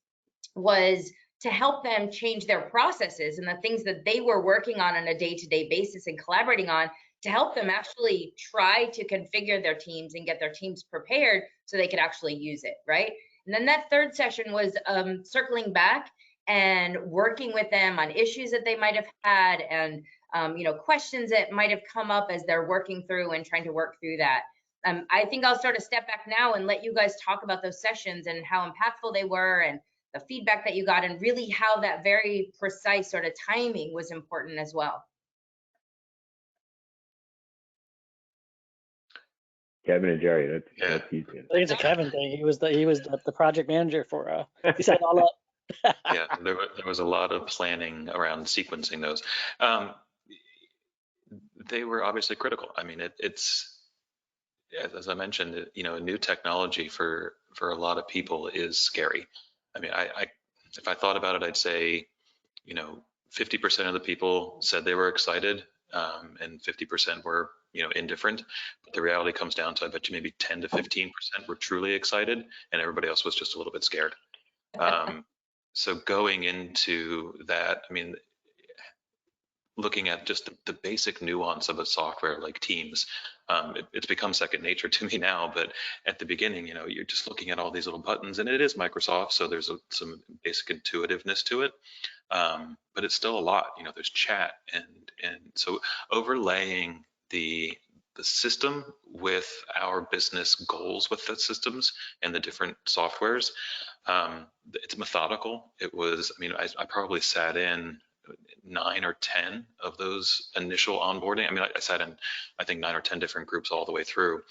was to help them change their processes and the things that they were working on a day-to-day basis and collaborating on, to help them actually try to configure their teams and get their teams prepared so they could actually use it, right? And then that third session was circling back and working with them on issues that they might have had and questions that might have come up as they're working through and trying to work through that. I think I'll sort of step back now and let you guys talk about those sessions and how impactful they were and the feedback that you got, and really how that very precise sort of timing was important as well. Kevin and Jerry, that's easy. I think it's a Kevin thing. He was the project manager for he set it all up. Yeah, there was a lot of planning around sequencing those. They were obviously critical. I mean, it's as I mentioned, a new technology for a lot of people is scary. I mean, if I thought about it, I'd say, 50% of the people said they were excited, and 50% were, indifferent. But the reality comes down to, I bet you maybe 10 to 15% were truly excited, and everybody else was just a little bit scared. So going into that, I mean, looking at just the basic nuance of a software like Teams, it's become second nature to me now. But at the beginning, you're just looking at all these little buttons, and it is Microsoft, so there's some basic intuitiveness to it. But it's still a lot. There's chat, and so overlaying the system with our business goals with the systems and the different softwares, it's methodical. It was, I probably sat in 9 or 10 of those initial onboarding. I sat in, I think, 9 or 10 different groups all the way through.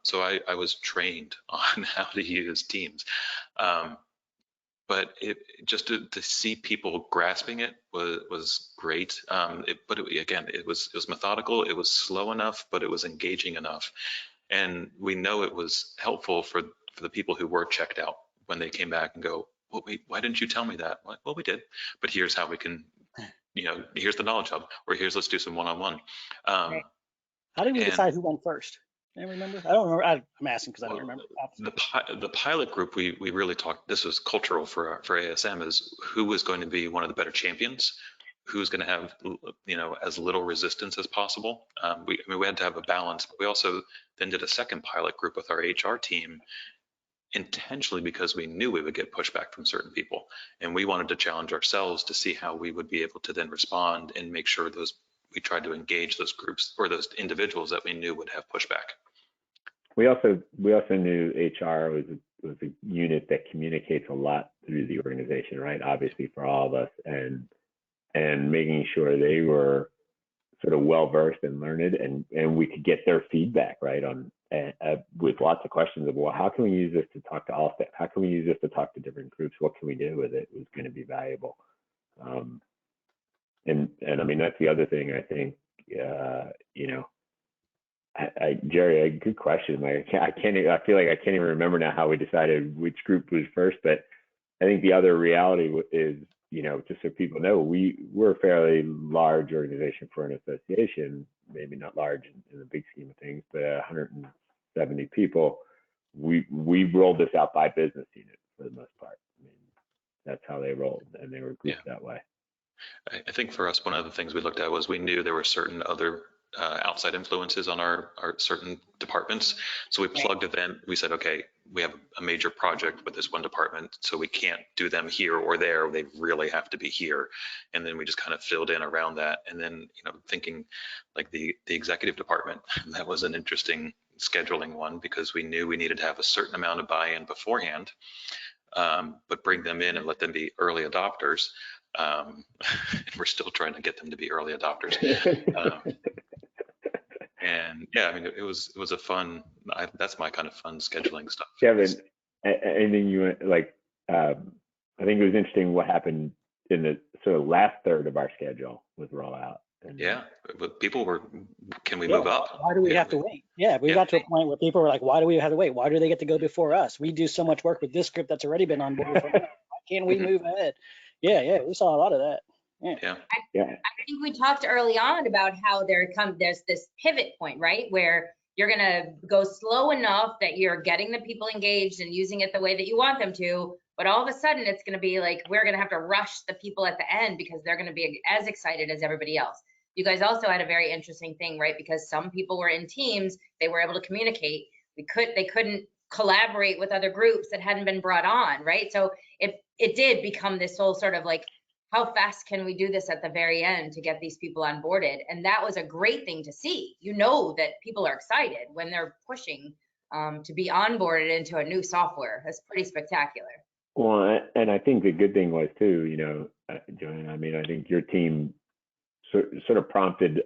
So I was trained on how to use Teams. But just to see people grasping it was great. Again, it was methodical. It was slow enough, but it was engaging enough. And we know it was helpful for the people who were checked out when they came back and go, well, wait, why didn't you tell me that? Well, we did, but here's how we can, here's the knowledge hub, or let's do some one-on-one. How did we decide who went first? Do you remember? I don't remember. I'm asking because I don't remember. The pilot group, we really talked, this was cultural for ASM, is who was going to be one of the better champions, who's going to have, as little resistance as possible. We had to have a balance, but we also then did a second pilot group with our HR team, intentionally because we knew we would get pushback from certain people, and we wanted to challenge ourselves to see how we would be able to then respond and make sure we tried to engage those groups or those individuals that we knew would have pushback. We also knew HR was a unit that communicates a lot through the organization, right? Obviously for all of us, and making sure they were sort of well versed and learned, and we could get their feedback, right, on with lots of questions of, well, how can we use this to talk to all staff? How can we use this to talk to different groups? What can we do with it? It was going to be valuable. And I mean, that's the other thing I think, Jerry, a good question. Like, I feel like I can't even remember now how we decided which group was first, but I think the other reality is, just so people know, we're a fairly large organization for an association, maybe not large in the big scheme of things, but 170 people. We rolled this out by business unit for the most part. I mean, that's how they rolled, and they were grouped that way. I think for us, one of the things we looked at was we knew there were certain other outside influences on our certain departments. So we plugged it in. We said, okay, we have a major project with this one department, so we can't do them here or there. They really have to be here. And then we just kind of filled in around that. And then, thinking like the executive department, that was an interesting scheduling one, because we knew we needed to have a certain amount of buy-in beforehand, but bring them in and let them be early adopters. And we're still trying to get them to be early adopters. And yeah, I mean, it was a fun, that's my kind of fun scheduling stuff. Kevin, anything you like, I think it was interesting what happened in the sort of last third of our schedule with Rollout. Yeah, but people were, can we Yeah, move up? why do we have to wait? Yeah, we got to a point where people were like, why do we have to wait? Why do they get to go before us? We do so much work with this group that's already been on board for months. Why can't we move ahead? Yeah, we saw a lot of that. Yeah. I think we talked early on about how there's this pivot point, right? Where you're gonna go slow enough that you're getting the people engaged and using it the way that you want them to, but all of a sudden it's gonna be like, we're gonna have to rush the people at the end because they're gonna be as excited as everybody else. You guys also had a very interesting thing, right? Because some people were in teams, they were able to communicate. They couldn't collaborate with other groups that hadn't been brought on, right? So it did become this whole sort of like, how fast can we do this at the very end to get these people onboarded? And that was a great thing to see. You know that people are excited when they're pushing to be onboarded into a new software. That's pretty spectacular. Well, and I think the good thing was too, you know, JoAnna, I mean, I think your team sort of prompted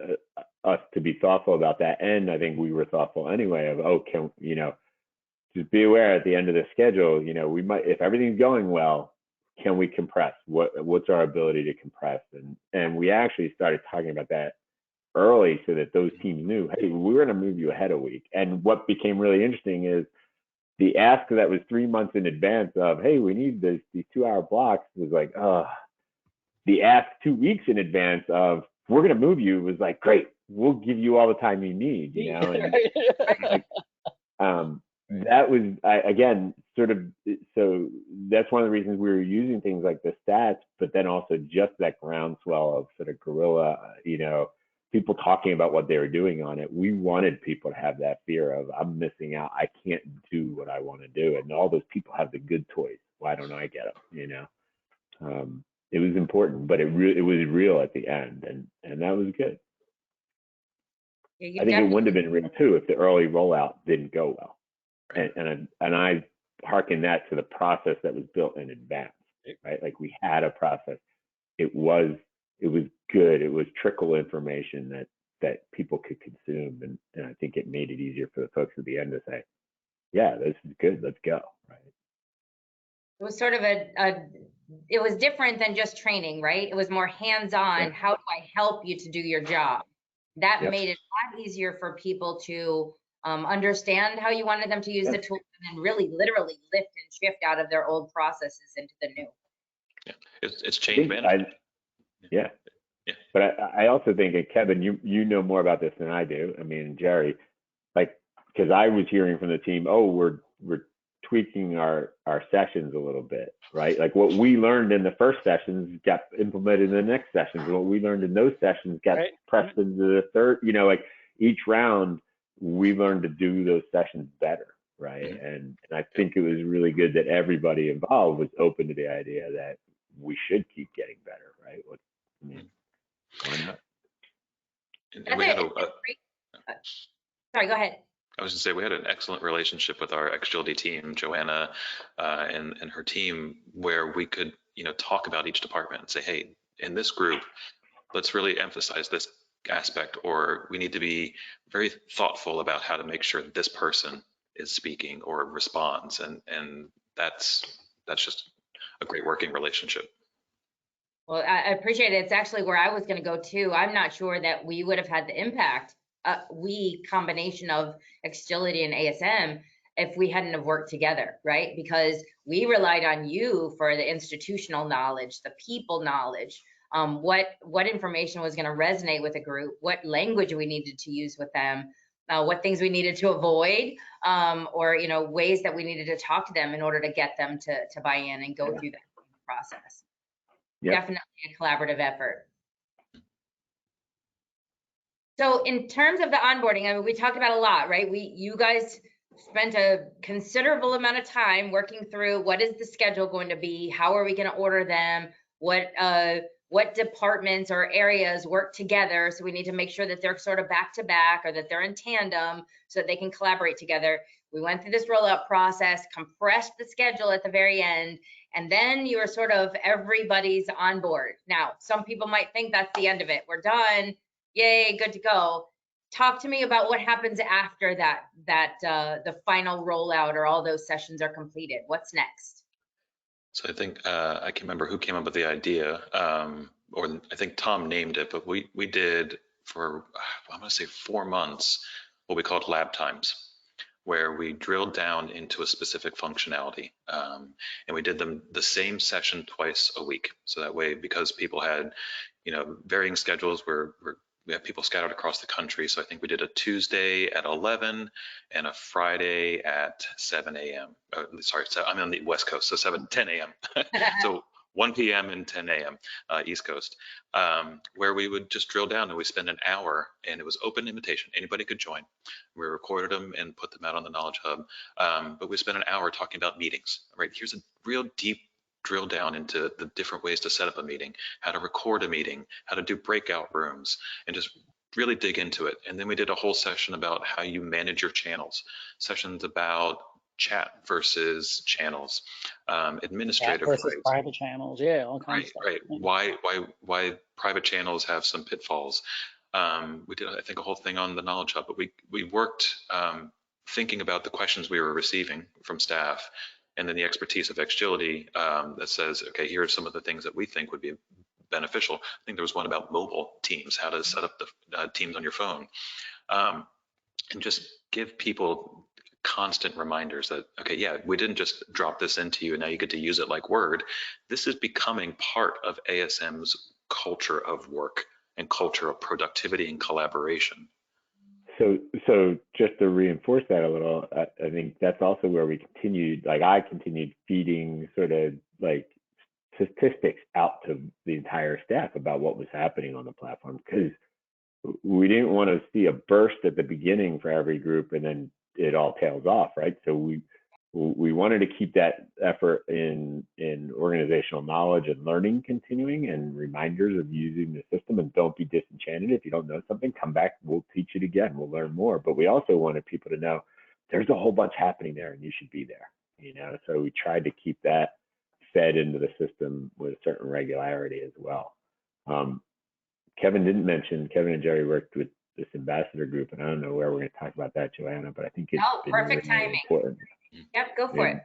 us to be thoughtful about that. And I think we were thoughtful anyway of, oh, can, you know, just be aware at the end of the schedule, you know, we might, if everything's going well, can we compress? What's our ability to compress? And we actually started talking about that early so that those teams knew, hey, we're going to move you ahead a week. And what became really interesting is the ask that was 3 months in advance of, hey, we need these 2-hour blocks was like, the ask 2 weeks in advance of, we're going to move you was like, great, we'll give you all the time you need, you know? And like, that was, again, sort of, so that's one of the reasons we were using things like the stats, but then also just that groundswell of sort of guerrilla, you know, people talking about what they were doing on it. We wanted people to have that fear of, I'm missing out, I can't do what I want to do. And all those people have the good toys. Why don't I get them, you know? It was important, but it was real at the end, and that was good. Yeah, I think it wouldn't have been real too if the early rollout didn't go well. And I hearken that to the process that was built in advance, right? Like we had a process. It was good. It was trickle information that people could consume, and I think it made it easier for the folks at the end to say, yeah, this is good. Let's go, right? It was sort of it was different than just training, right? It was more hands-on. Yeah. How do I help you to do your job? That made it a lot easier for people to understand how you wanted them to use the tool, and then really literally lift and shift out of their old processes into the new. Yeah, it's change management. Yeah. But I also think, and Kevin, you know more about this than I do. I mean, Jerry, like, because I was hearing from the team, oh, we're tweaking our sessions a little bit, right? Like what we learned in the first sessions got implemented in the next sessions. What we learned in those sessions got pressed into the third, you know, like each round we learned to do those sessions better, right? And I think it was really good that everybody involved was open to the idea that we should keep getting better, right? I mean, why not? And we had sorry, go ahead. I was going to say, we had an excellent relationship with our Xgilty team, JoAnna, and her team, where we could, you know, talk about each department and say, hey, in this group, let's really emphasize this aspect, or we need to be very thoughtful about how to make sure this person is speaking or responds, and that's just a great working relationship. Well, I appreciate it. It's actually where I was going to go too. I'm not sure that we would have had the impact, combination of Xgility and ASM, if we hadn't have worked together, right? Because we relied on you for the institutional knowledge, the people knowledge, what information was going to resonate with a group, what language we needed to use with them, what things we needed to avoid, or, you know, ways that we needed to talk to them in order to get them to buy in and go through that process. Definitely a collaborative effort. So in terms of the onboarding, I mean, we talked about a lot, right? You guys spent a considerable amount of time working through what is the schedule going to be, how are we going to order them, what departments or areas work together. So we need to make sure that they're sort of back to back, or that they're in tandem so that they can collaborate together. We went through this rollout process, compressed the schedule at the very end, and then you are sort of everybody's on board. Now, some people might think that's the end of it. We're done. Yay, good to go. Talk to me about what happens after that, the final rollout or all those sessions are completed. What's next? So I think I can't remember who came up with the idea, or I think Tom named it, but we did for I'm going to say 4 months what we called lab times, where we drilled down into a specific functionality, and we did them the same session twice a week. So that way, because people had varying schedules, we have people scattered across the country. So I think we did a Tuesday at 11 and a Friday at 7 a.m. Sorry, so I'm on the West Coast, so 10 a.m. So 1 p.m. and 10 a.m. East Coast, where we would just drill down and we spend an hour, and it was open invitation. Anybody could join. We recorded them and put them out on the Knowledge Hub. But we spent an hour talking about meetings, right? Here's a real deep drill down into the different ways to set up a meeting, how to record a meeting, how to do breakout rooms, and just really dig into it. And then we did a whole session about how you manage your channels, sessions about chat versus channels, administrative versus rights. private channels, yeah, all kinds of stuff. Right. Why private channels have some pitfalls. We did, I think, a whole thing on the Knowledge Hub, but we worked thinking about the questions we were receiving from staff, and then the expertise of Xgility that says, okay, here are some of the things that we think would be beneficial. I think there was one about mobile teams, how to set up the teams on your phone, and just give people constant reminders that, okay, yeah, we didn't just drop this into you and now you get to use it like Word. This is becoming part of ASM's culture of work and culture of productivity and collaboration. So just to reinforce that a little, I think that's also where we continued, like I continued feeding sort of like statistics out to the entire staff about what was happening on the platform, because we didn't want to see a burst at the beginning for every group and then it all tails off, right? So we wanted to keep that effort in organizational knowledge and learning continuing, and reminders of using the system. And don't be disenchanted if you don't know something, come back, we'll teach it again, we'll learn more. But we also wanted people to know there's a whole bunch happening there and you should be there, so we tried to keep that fed into the system with a certain regularity as well. Kevin didn't mention, Kevin and Jerry worked with this ambassador group, and I don't know where we're going to talk about that, JoAnna, but I think it's perfect really timing. important. Yep, go for it.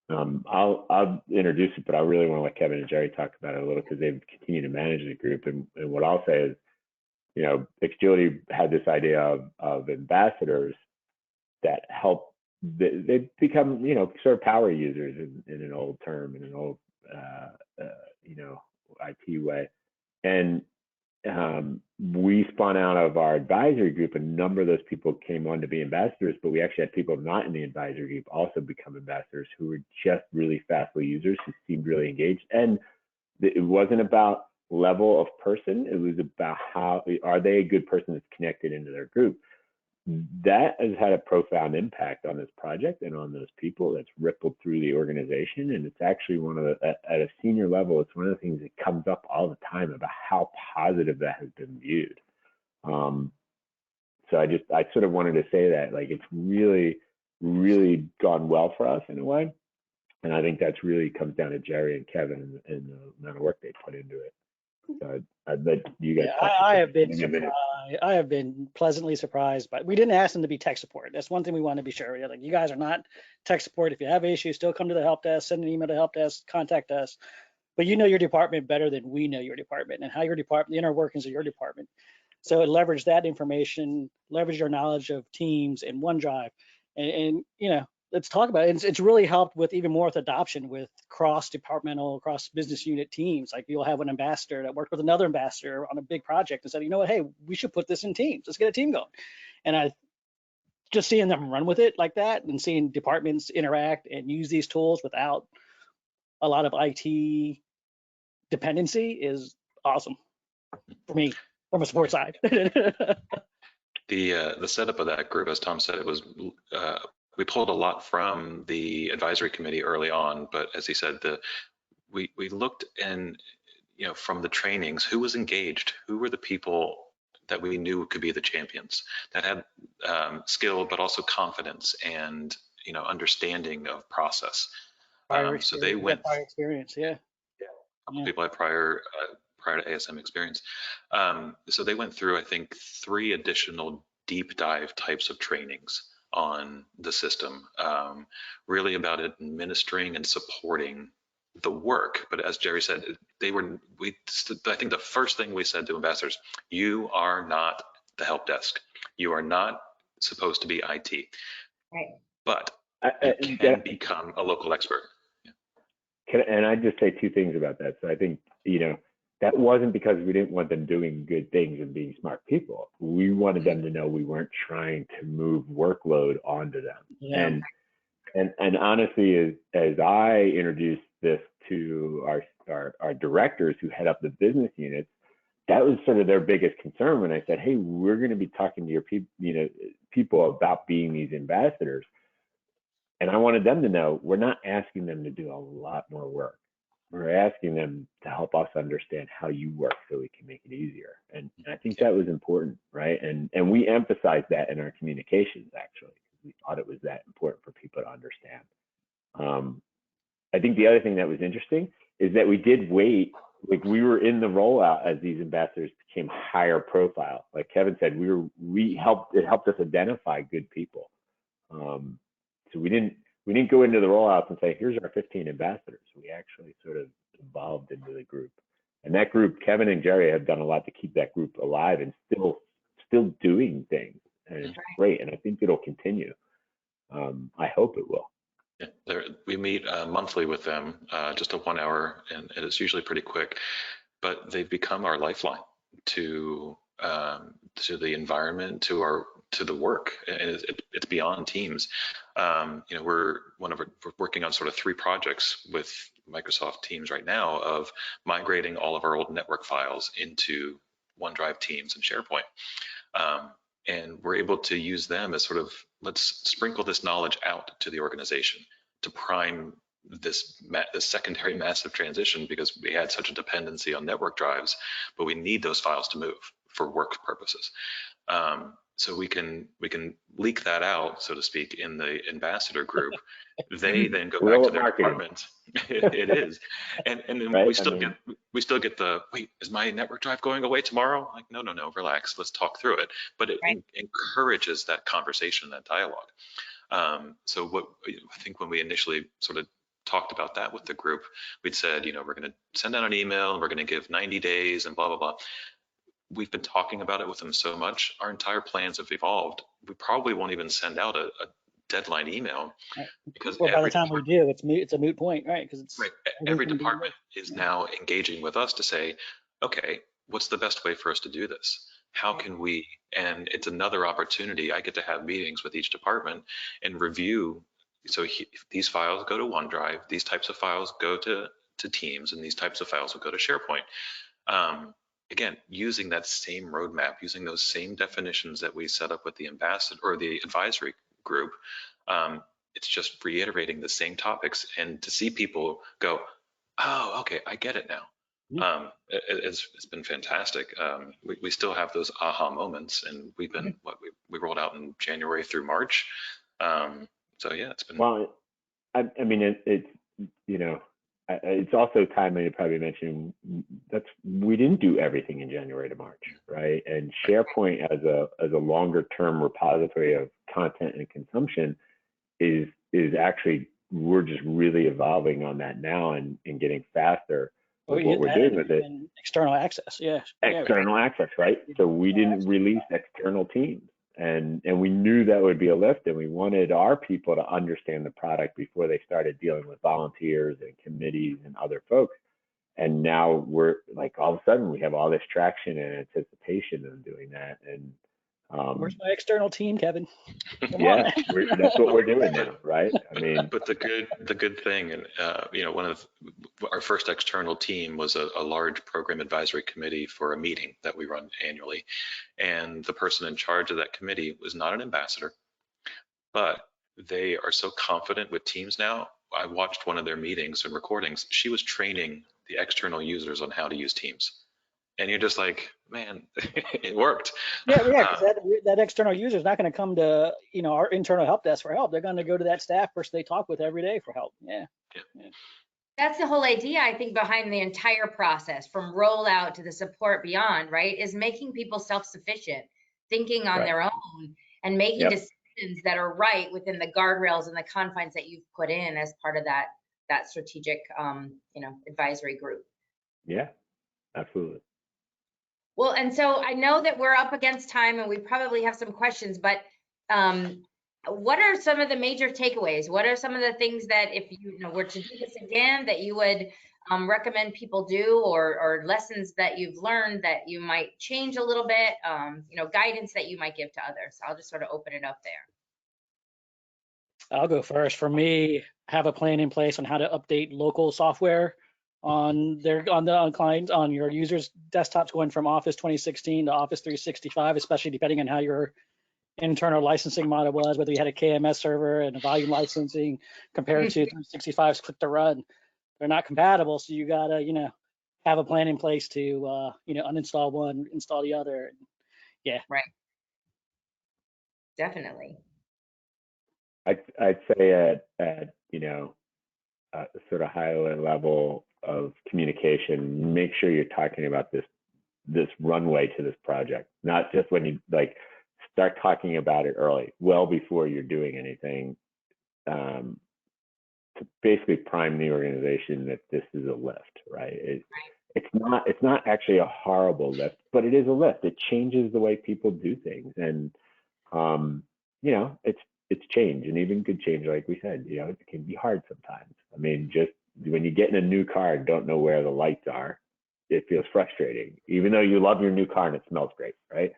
I'll introduce it, but I really want to let Kevin and Jerry talk about it a little, because they've continued to manage the group. And what I'll say is, Xgility had this idea of ambassadors that help. They become, sort of power users in an old term, in an old, IT way. And we spun out of our advisory group. A number of those people came on to be ambassadors, but we actually had people not in the advisory group also become ambassadors, who were just really fastly users who seemed really engaged. And it wasn't about level of person. It was about how are they a good person that's connected into their group. That has had a profound impact on this project and on those people. That's rippled through the organization, and it's actually at a senior level, it's one of the things that comes up all the time about how positive that has been viewed. So I sort of wanted to say that, like, it's really, really gone well for us in a way, and I think that's really comes down to Jerry and Kevin and the amount of work they put into it. So I'd let you guys. Yeah, I have been surprised. I have been pleasantly surprised, but we didn't ask them to be tech support. That's one thing we want to be sure. Like, you guys are not tech support. If you have issues, still come to the help desk, send an email to help desk, contact us. But you know your department better than we know your department and how your department, the inner workings of your department. So leverage that information, leverage your knowledge of Teams and OneDrive, and let's talk about it. It's really helped with even more with adoption with cross-departmental, cross-business unit teams. Like, you'll have an ambassador that worked with another ambassador on a big project and said, you know what, hey, we should put this in Teams. Let's get a team going. And I just seeing them run with it like that and seeing departments interact and use these tools without a lot of IT dependency is awesome for me from a support side. The setup of that group, as Tom said, it was we pulled a lot from the advisory committee early on, but as he said, we looked and from the trainings, who was engaged, who were the people that we knew could be the champions, that had skill but also confidence and understanding of process. So they went prior experience, yeah. A couple people had prior to ASM experience. So they went through, I think, 3 additional deep dive types of trainings on the system, really about administering and supporting the work, but as Jerry said, I think the first thing we said to ambassadors, you are not the help desk. You are not supposed to be IT, Right. but you can become a local expert. And I just say two things about that. So I think, that wasn't because we didn't want them doing good things and being smart people. We wanted them to know we weren't trying to move workload onto them. Yeah. And honestly, as I introduced this to our directors who head up the business units, that was sort of their biggest concern when I said, hey, we're going to be talking to your people about being these ambassadors. And I wanted them to know we're not asking them to do a lot more work. We're asking them to help us understand how you work so we can make it easier. And I think that was important, right? And we emphasized that in our communications, actually. We thought it was that important for people to understand. I think the other thing that was interesting is that we did wait, like we were in the rollout as these ambassadors became higher profile. Like Kevin said, it helped us identify good people. So we didn't go into the rollouts and say, here's our 15 ambassadors. We actually sort of evolved into the group. And that group, Kevin and Jerry have done a lot to keep that group alive and still doing things. And it's great. And I think it'll continue. I hope it will. Yeah, we meet monthly with them, just a 1 hour, and it's usually pretty quick, but they've become our lifeline to the environment, to the work, and it's beyond teams. We're working on sort of 3 projects with Microsoft Teams right now of migrating all of our old network files into OneDrive, Teams, and SharePoint. And we're able to use them as sort of, let's sprinkle this knowledge out to the organization to prime this secondary massive transition, because we had such a dependency on network drives, but we need those files to move for work purposes. So we can leak that out, so to speak, in the ambassador group. They then go back to their department. It is, and then right? we still get the, wait, is my network drive going away tomorrow? Like, no, relax, let's talk through it. But it encourages that conversation, that dialogue. So what I think when we initially sort of talked about that with the group, we'd said, we're going to send out an email and we're going to give 90 days and blah, blah, blah. We've been talking about it with them so much, our entire plans have evolved. We probably won't even send out a deadline email, because by the time we do, it's a moot point, right? Because it's every department is now engaging with us to say, okay, what's the best way for us to do this? How can we, and it's another opportunity. I get to have meetings with each department and review. So these files go to OneDrive, these types of files go to Teams, and these types of files will go to SharePoint. Again, using that same roadmap, using those same definitions that we set up with the ambassador or the advisory group, it's just reiterating the same topics, and to see people go, oh, okay, I get it now. It's been fantastic. We still have those aha moments, and we've been we rolled out in January through March. So yeah, it's been. Well, I mean, it's also timely to probably mention we didn't do everything in January to March, right? And SharePoint as a longer term repository of content and consumption is actually, we're just really evolving on that now and getting faster with what we're doing with it. External access, external access, right? So we didn't release external teams. And we knew that would be a lift, and we wanted our people to understand the product before they started dealing with volunteers and committees and other folks. And now we're like, all of a sudden we have all this traction and anticipation of doing that. And where's my external team, Kevin? Yeah, that's what we're doing now, right? I mean, but the good thing, and one of our first external team was a large program advisory committee for a meeting that we run annually, and the person in charge of that committee was not an ambassador, but they are so confident with Teams now. I watched one of their meetings and recordings. She was training the external users on how to use Teams. And you're just like, man, it worked. Yeah, because that external user is not going to come to our internal help desk for help. They're going to go to that staff person they talk with every day for help. Yeah. That's the whole idea, I think, behind the entire process, from rollout to the support beyond, right? Is making people self-sufficient, thinking on their own, and making decisions that are right within the guardrails and the confines that you've put in as part of that that strategic, advisory group. Yeah, absolutely. Well, and so I know that we're up against time and we probably have some questions, but what are some of the major takeaways? What are some of the things that if you were to do this again, that you would recommend people do, or lessons that you've learned that you might change a little bit, guidance that you might give to others? I'll just sort of open it up there. I'll go first. For me, have a plan in place on how to update local software on clients, on your users' desktops, going from Office 2016 to Office 365, especially depending on how your internal licensing model was, whether you had a KMS server and a volume licensing compared to 365's click to run. They're not compatible, so you gotta, have a plan in place to, uninstall one, install the other. Yeah. Right. Definitely. I'd say at sort of higher level of communication, make sure you're talking about this runway to this project, not just when you start talking about it early, well before you're doing anything, to basically prime the organization that this is a lift, right? It's not actually a horrible lift, but it is a lift. It changes the way people do things, and it's change, and even good change, like we said, it can be hard sometimes. I mean, just when you get in a new car and don't know where the lights are, it feels frustrating, even though you love your new car and it smells great, right?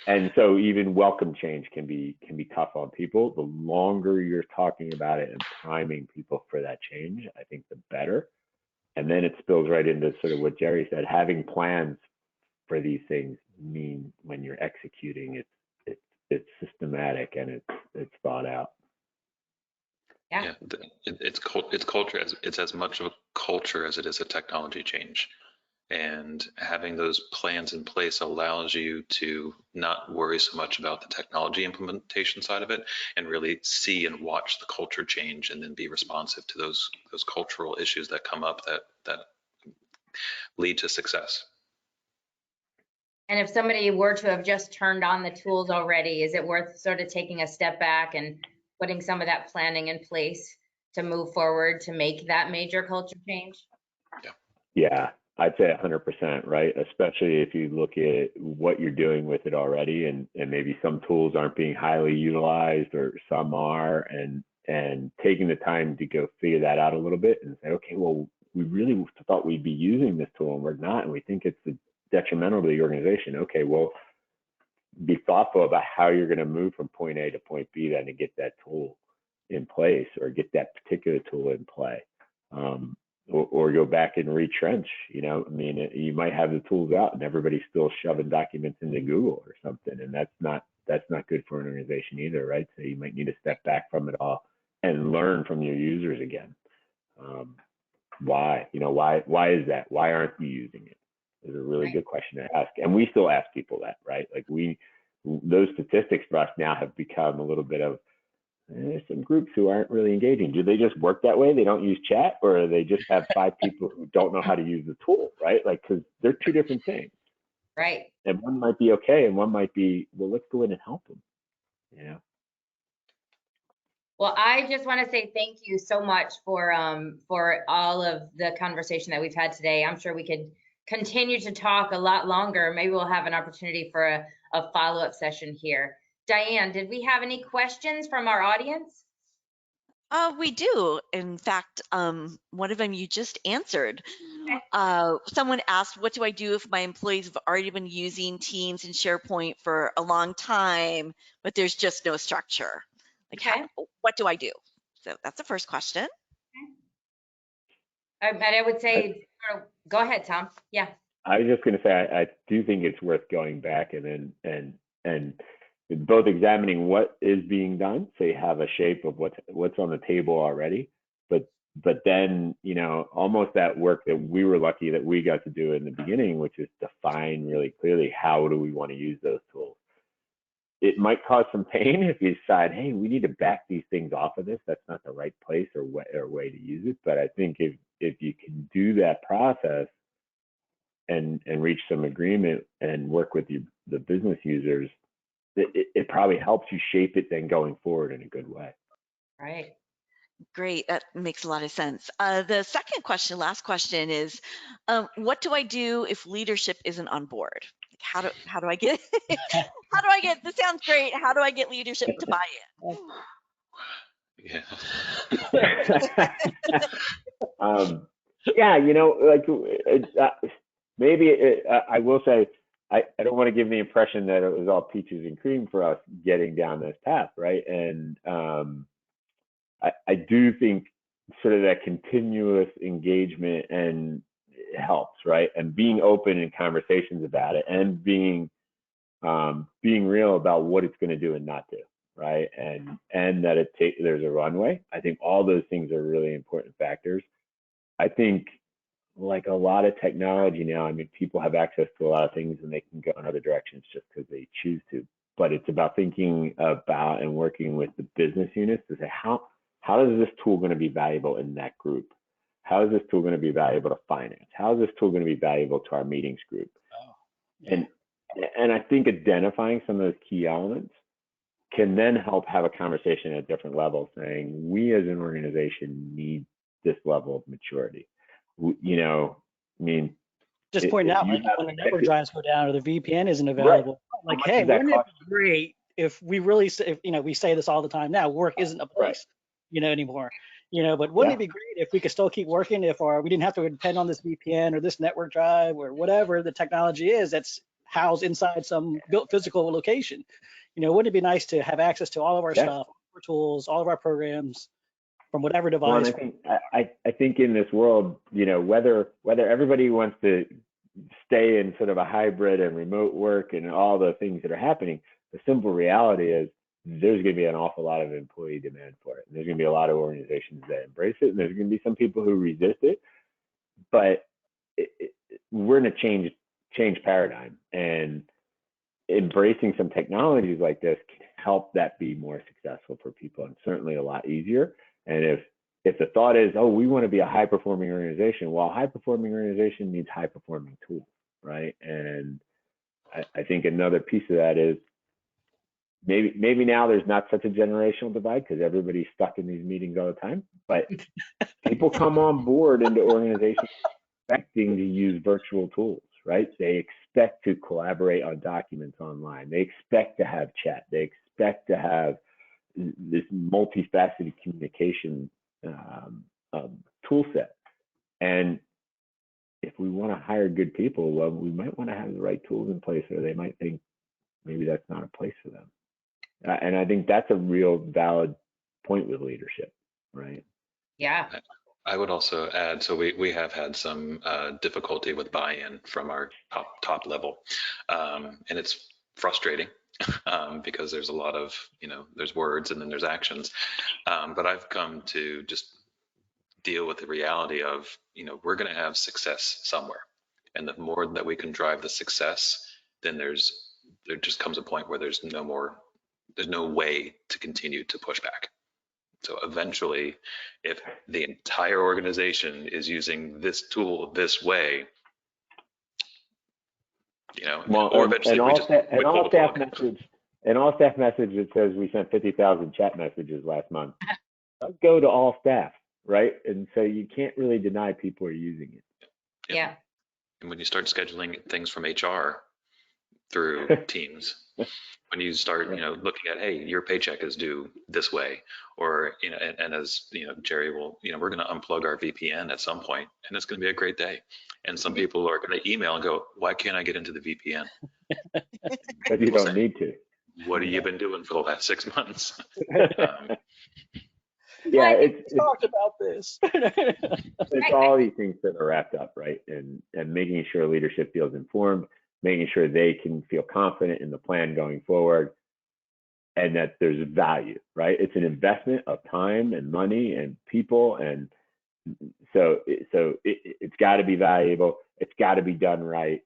And so even welcome change can be tough on people. The longer you're talking about it and priming people for that change, I think the better. And then it spills right into sort of what Jerry said, having plans for these things mean when you're executing, it's systematic and it's thought out. Yeah. It's culture. It's as much of a culture as it is a technology change. And having those plans in place allows you to not worry so much about the technology implementation side of it, and really see and watch the culture change, and then be responsive to those cultural issues that come up that lead to success. And if somebody were to have just turned on the tools already, is it worth sort of taking a step back and putting some of that planning in place to move forward to make that major culture change? Yeah, I'd say 100%, right? Especially if you look at what you're doing with it already, and maybe some tools aren't being highly utilized or some are, and taking the time to go figure that out a little bit and say, okay, well, we really thought we'd be using this tool and we're not, and we think it's detrimental to the organization. Okay, well, be thoughtful about how you're going to move from point A to point B then to get that tool in place, or get that particular tool in play. Or go back and retrench. I mean, you might have the tools out and everybody's still shoving documents into Google or something, and that's not good for an organization either, right? So you might need to step back from it all and learn from your users again. Why? Why is that? Why aren't you using it? Is a really good question to ask, and we still ask people that, right? Like those statistics for us now have become a little bit of, there's some groups who aren't really engaging. Do they just work that way? They don't use chat, or they just have 5 people who don't know how to use the tool, right? Because they're 2 different things. Right. And one might be okay, and one might be, well, let's go in and help them. Well, I just want to say thank you so much for all of the conversation that we've had today. I'm sure we could continue to talk a lot longer. Maybe we'll have an opportunity for a follow-up session here. Diane, did we have any questions from our audience? We do. In fact, one of them you just answered. Someone asked, what do I do if my employees have already been using Teams and SharePoint for a long time, but there's just no structure? What do I do? So that's the first question. And I would say, go ahead, Tom. Yeah. I was just going to say, I do think it's worth going back and both examining what is being done, so you have a shape of what's on the table already, but then almost that work that we were lucky that we got to do in the beginning, which is define really clearly how do we want to use those tools. It might cause some pain if you decide, hey, we need to back these things off of this. That's not the right place or way to use it. But I think if you can do that process and reach some agreement and work with the business users, it probably helps you shape it then going forward in a good way. Right. Great, that makes a lot of sense. The second question, last question is, what do I do if leadership isn't on board? How do I get how do I get, this sounds great, how do I get leadership to buy in? Yeah. Yeah, like maybe I will say, I don't want to give the impression that it was all peaches and cream for us getting down this path, right? And I do think sort of that continuous engagement and it helps, right? And being open in conversations about it, and being real about what it's going to do and not do, right? And that there's a runway. I think all those things are really important factors. I think, like a lot of technology now, I mean, people have access to a lot of things and they can go in other directions just because they choose to. But it's about thinking about and working with the business units to say, how is this tool going to be valuable in that group? How is this tool going to be valuable to finance? How is this tool going to be valuable to our meetings group? And I think identifying some of those key elements can then help have a conversation at different levels, saying we as an organization need this level of maturity. I mean, Just pointing out, like when the network drives go down or the VPN isn't available, like, hey, wouldn't it be great if we really, we say this all the time now, work isn't a place, anymore, but wouldn't it be great if we could still keep working if we didn't have to depend on this VPN or this network drive or whatever the technology is that's housed inside some built physical location? Wouldn't it be nice to have access to all of our stuff, our tools, all of our programs from whatever device? Well, I think in this world, whether everybody wants to stay in sort of a hybrid and remote work and all the things that are happening, the simple reality is there's going to be an awful lot of employee demand for it. And there's going to be a lot of organizations that embrace it, and there's going to be some people who resist it. But we're in a change paradigm, and embracing some technologies like this can help that be more successful for people, and certainly a lot easier. And if the thought is, oh, we want to be a high performing organization, well, a high performing organization needs high performing tools, right? And I think another piece of that is maybe now there's not such a generational divide because everybody's stuck in these meetings all the time, but people come on board into organizations expecting to use virtual tools, right? They expect to collaborate on documents online. They expect to have chat. They expect to have this multifaceted communication tool set. And if we want to hire good people, well, we might want to have the right tools in place, or they might think maybe that's not a place for them. And I think that's a real valid point with leadership, right? Yeah. I would also add, so we have had some difficulty with buy-in from our top level, and it's frustrating because there's a lot of, there's words and then there's actions, but I've come to just deal with the reality of, we're going to have success somewhere, and the more that we can drive the success, then there just comes a point where there's no way to continue to push back. So eventually, if the entire organization is using this tool this way, or eventually all staff message that says we sent 50,000 chat messages last month, go to all staff, right? And so you can't really deny people are using it. Yeah. And when you start scheduling things from HR through Teams, when you start, looking at, hey, your paycheck is due this way, or, and as, Jerry will, we're going to unplug our VPN at some point, and it's going to be a great day. And some people are going to email and go, why can't I get into the VPN? But you don't need to. What have you been doing for the last 6 months? Yeah, it's talked about this. It's all these things that are wrapped up, right? And making sure leadership feels informed, making sure they can feel confident in the plan going forward, and that there's value, right? It's an investment of time and money and people, and so it's got to be valuable. It's got to be done right,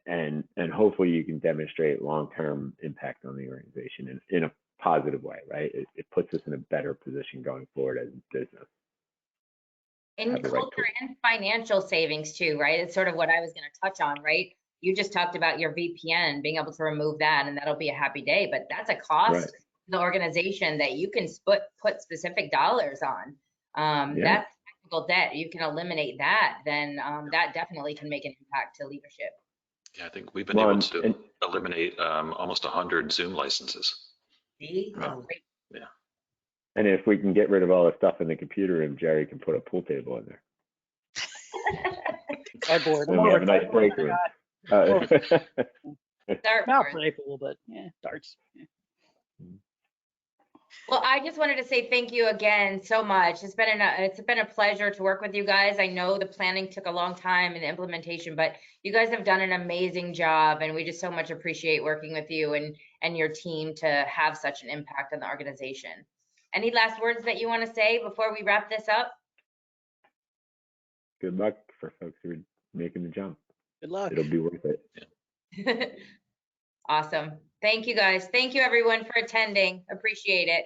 and hopefully you can demonstrate long-term impact on the organization in a positive way, right? It puts us in a better position going forward as a business. In culture and financial savings too, right? It's sort of what I was going to touch on, right? You just talked about your VPN, being able to remove that, and that'll be a happy day, but that's a cost to the organization that you can put specific dollars on. That's technical debt. You can eliminate that, then that definitely can make an impact to leadership. Yeah, I think we've been able to eliminate almost 100 Zoom licenses. See? Great. Yeah. And if we can get rid of all the stuff in the computer room, Jerry can put a pool table in there. Cardboard. Then we have a nice break room. Not Dartboard. play pool, but yeah, darts. Yeah. Well, I just wanted to say thank you again so much. It's been a pleasure to work with you guys. I know the planning took a long time and the implementation, but you guys have done an amazing job, and we just so much appreciate working with you and your team to have such an impact on the organization. Any last words that you want to say before we wrap this up? Good luck for folks who are making the jump. Good luck. It'll be worth it. Awesome. Thank you guys. Thank you everyone for attending. Appreciate it.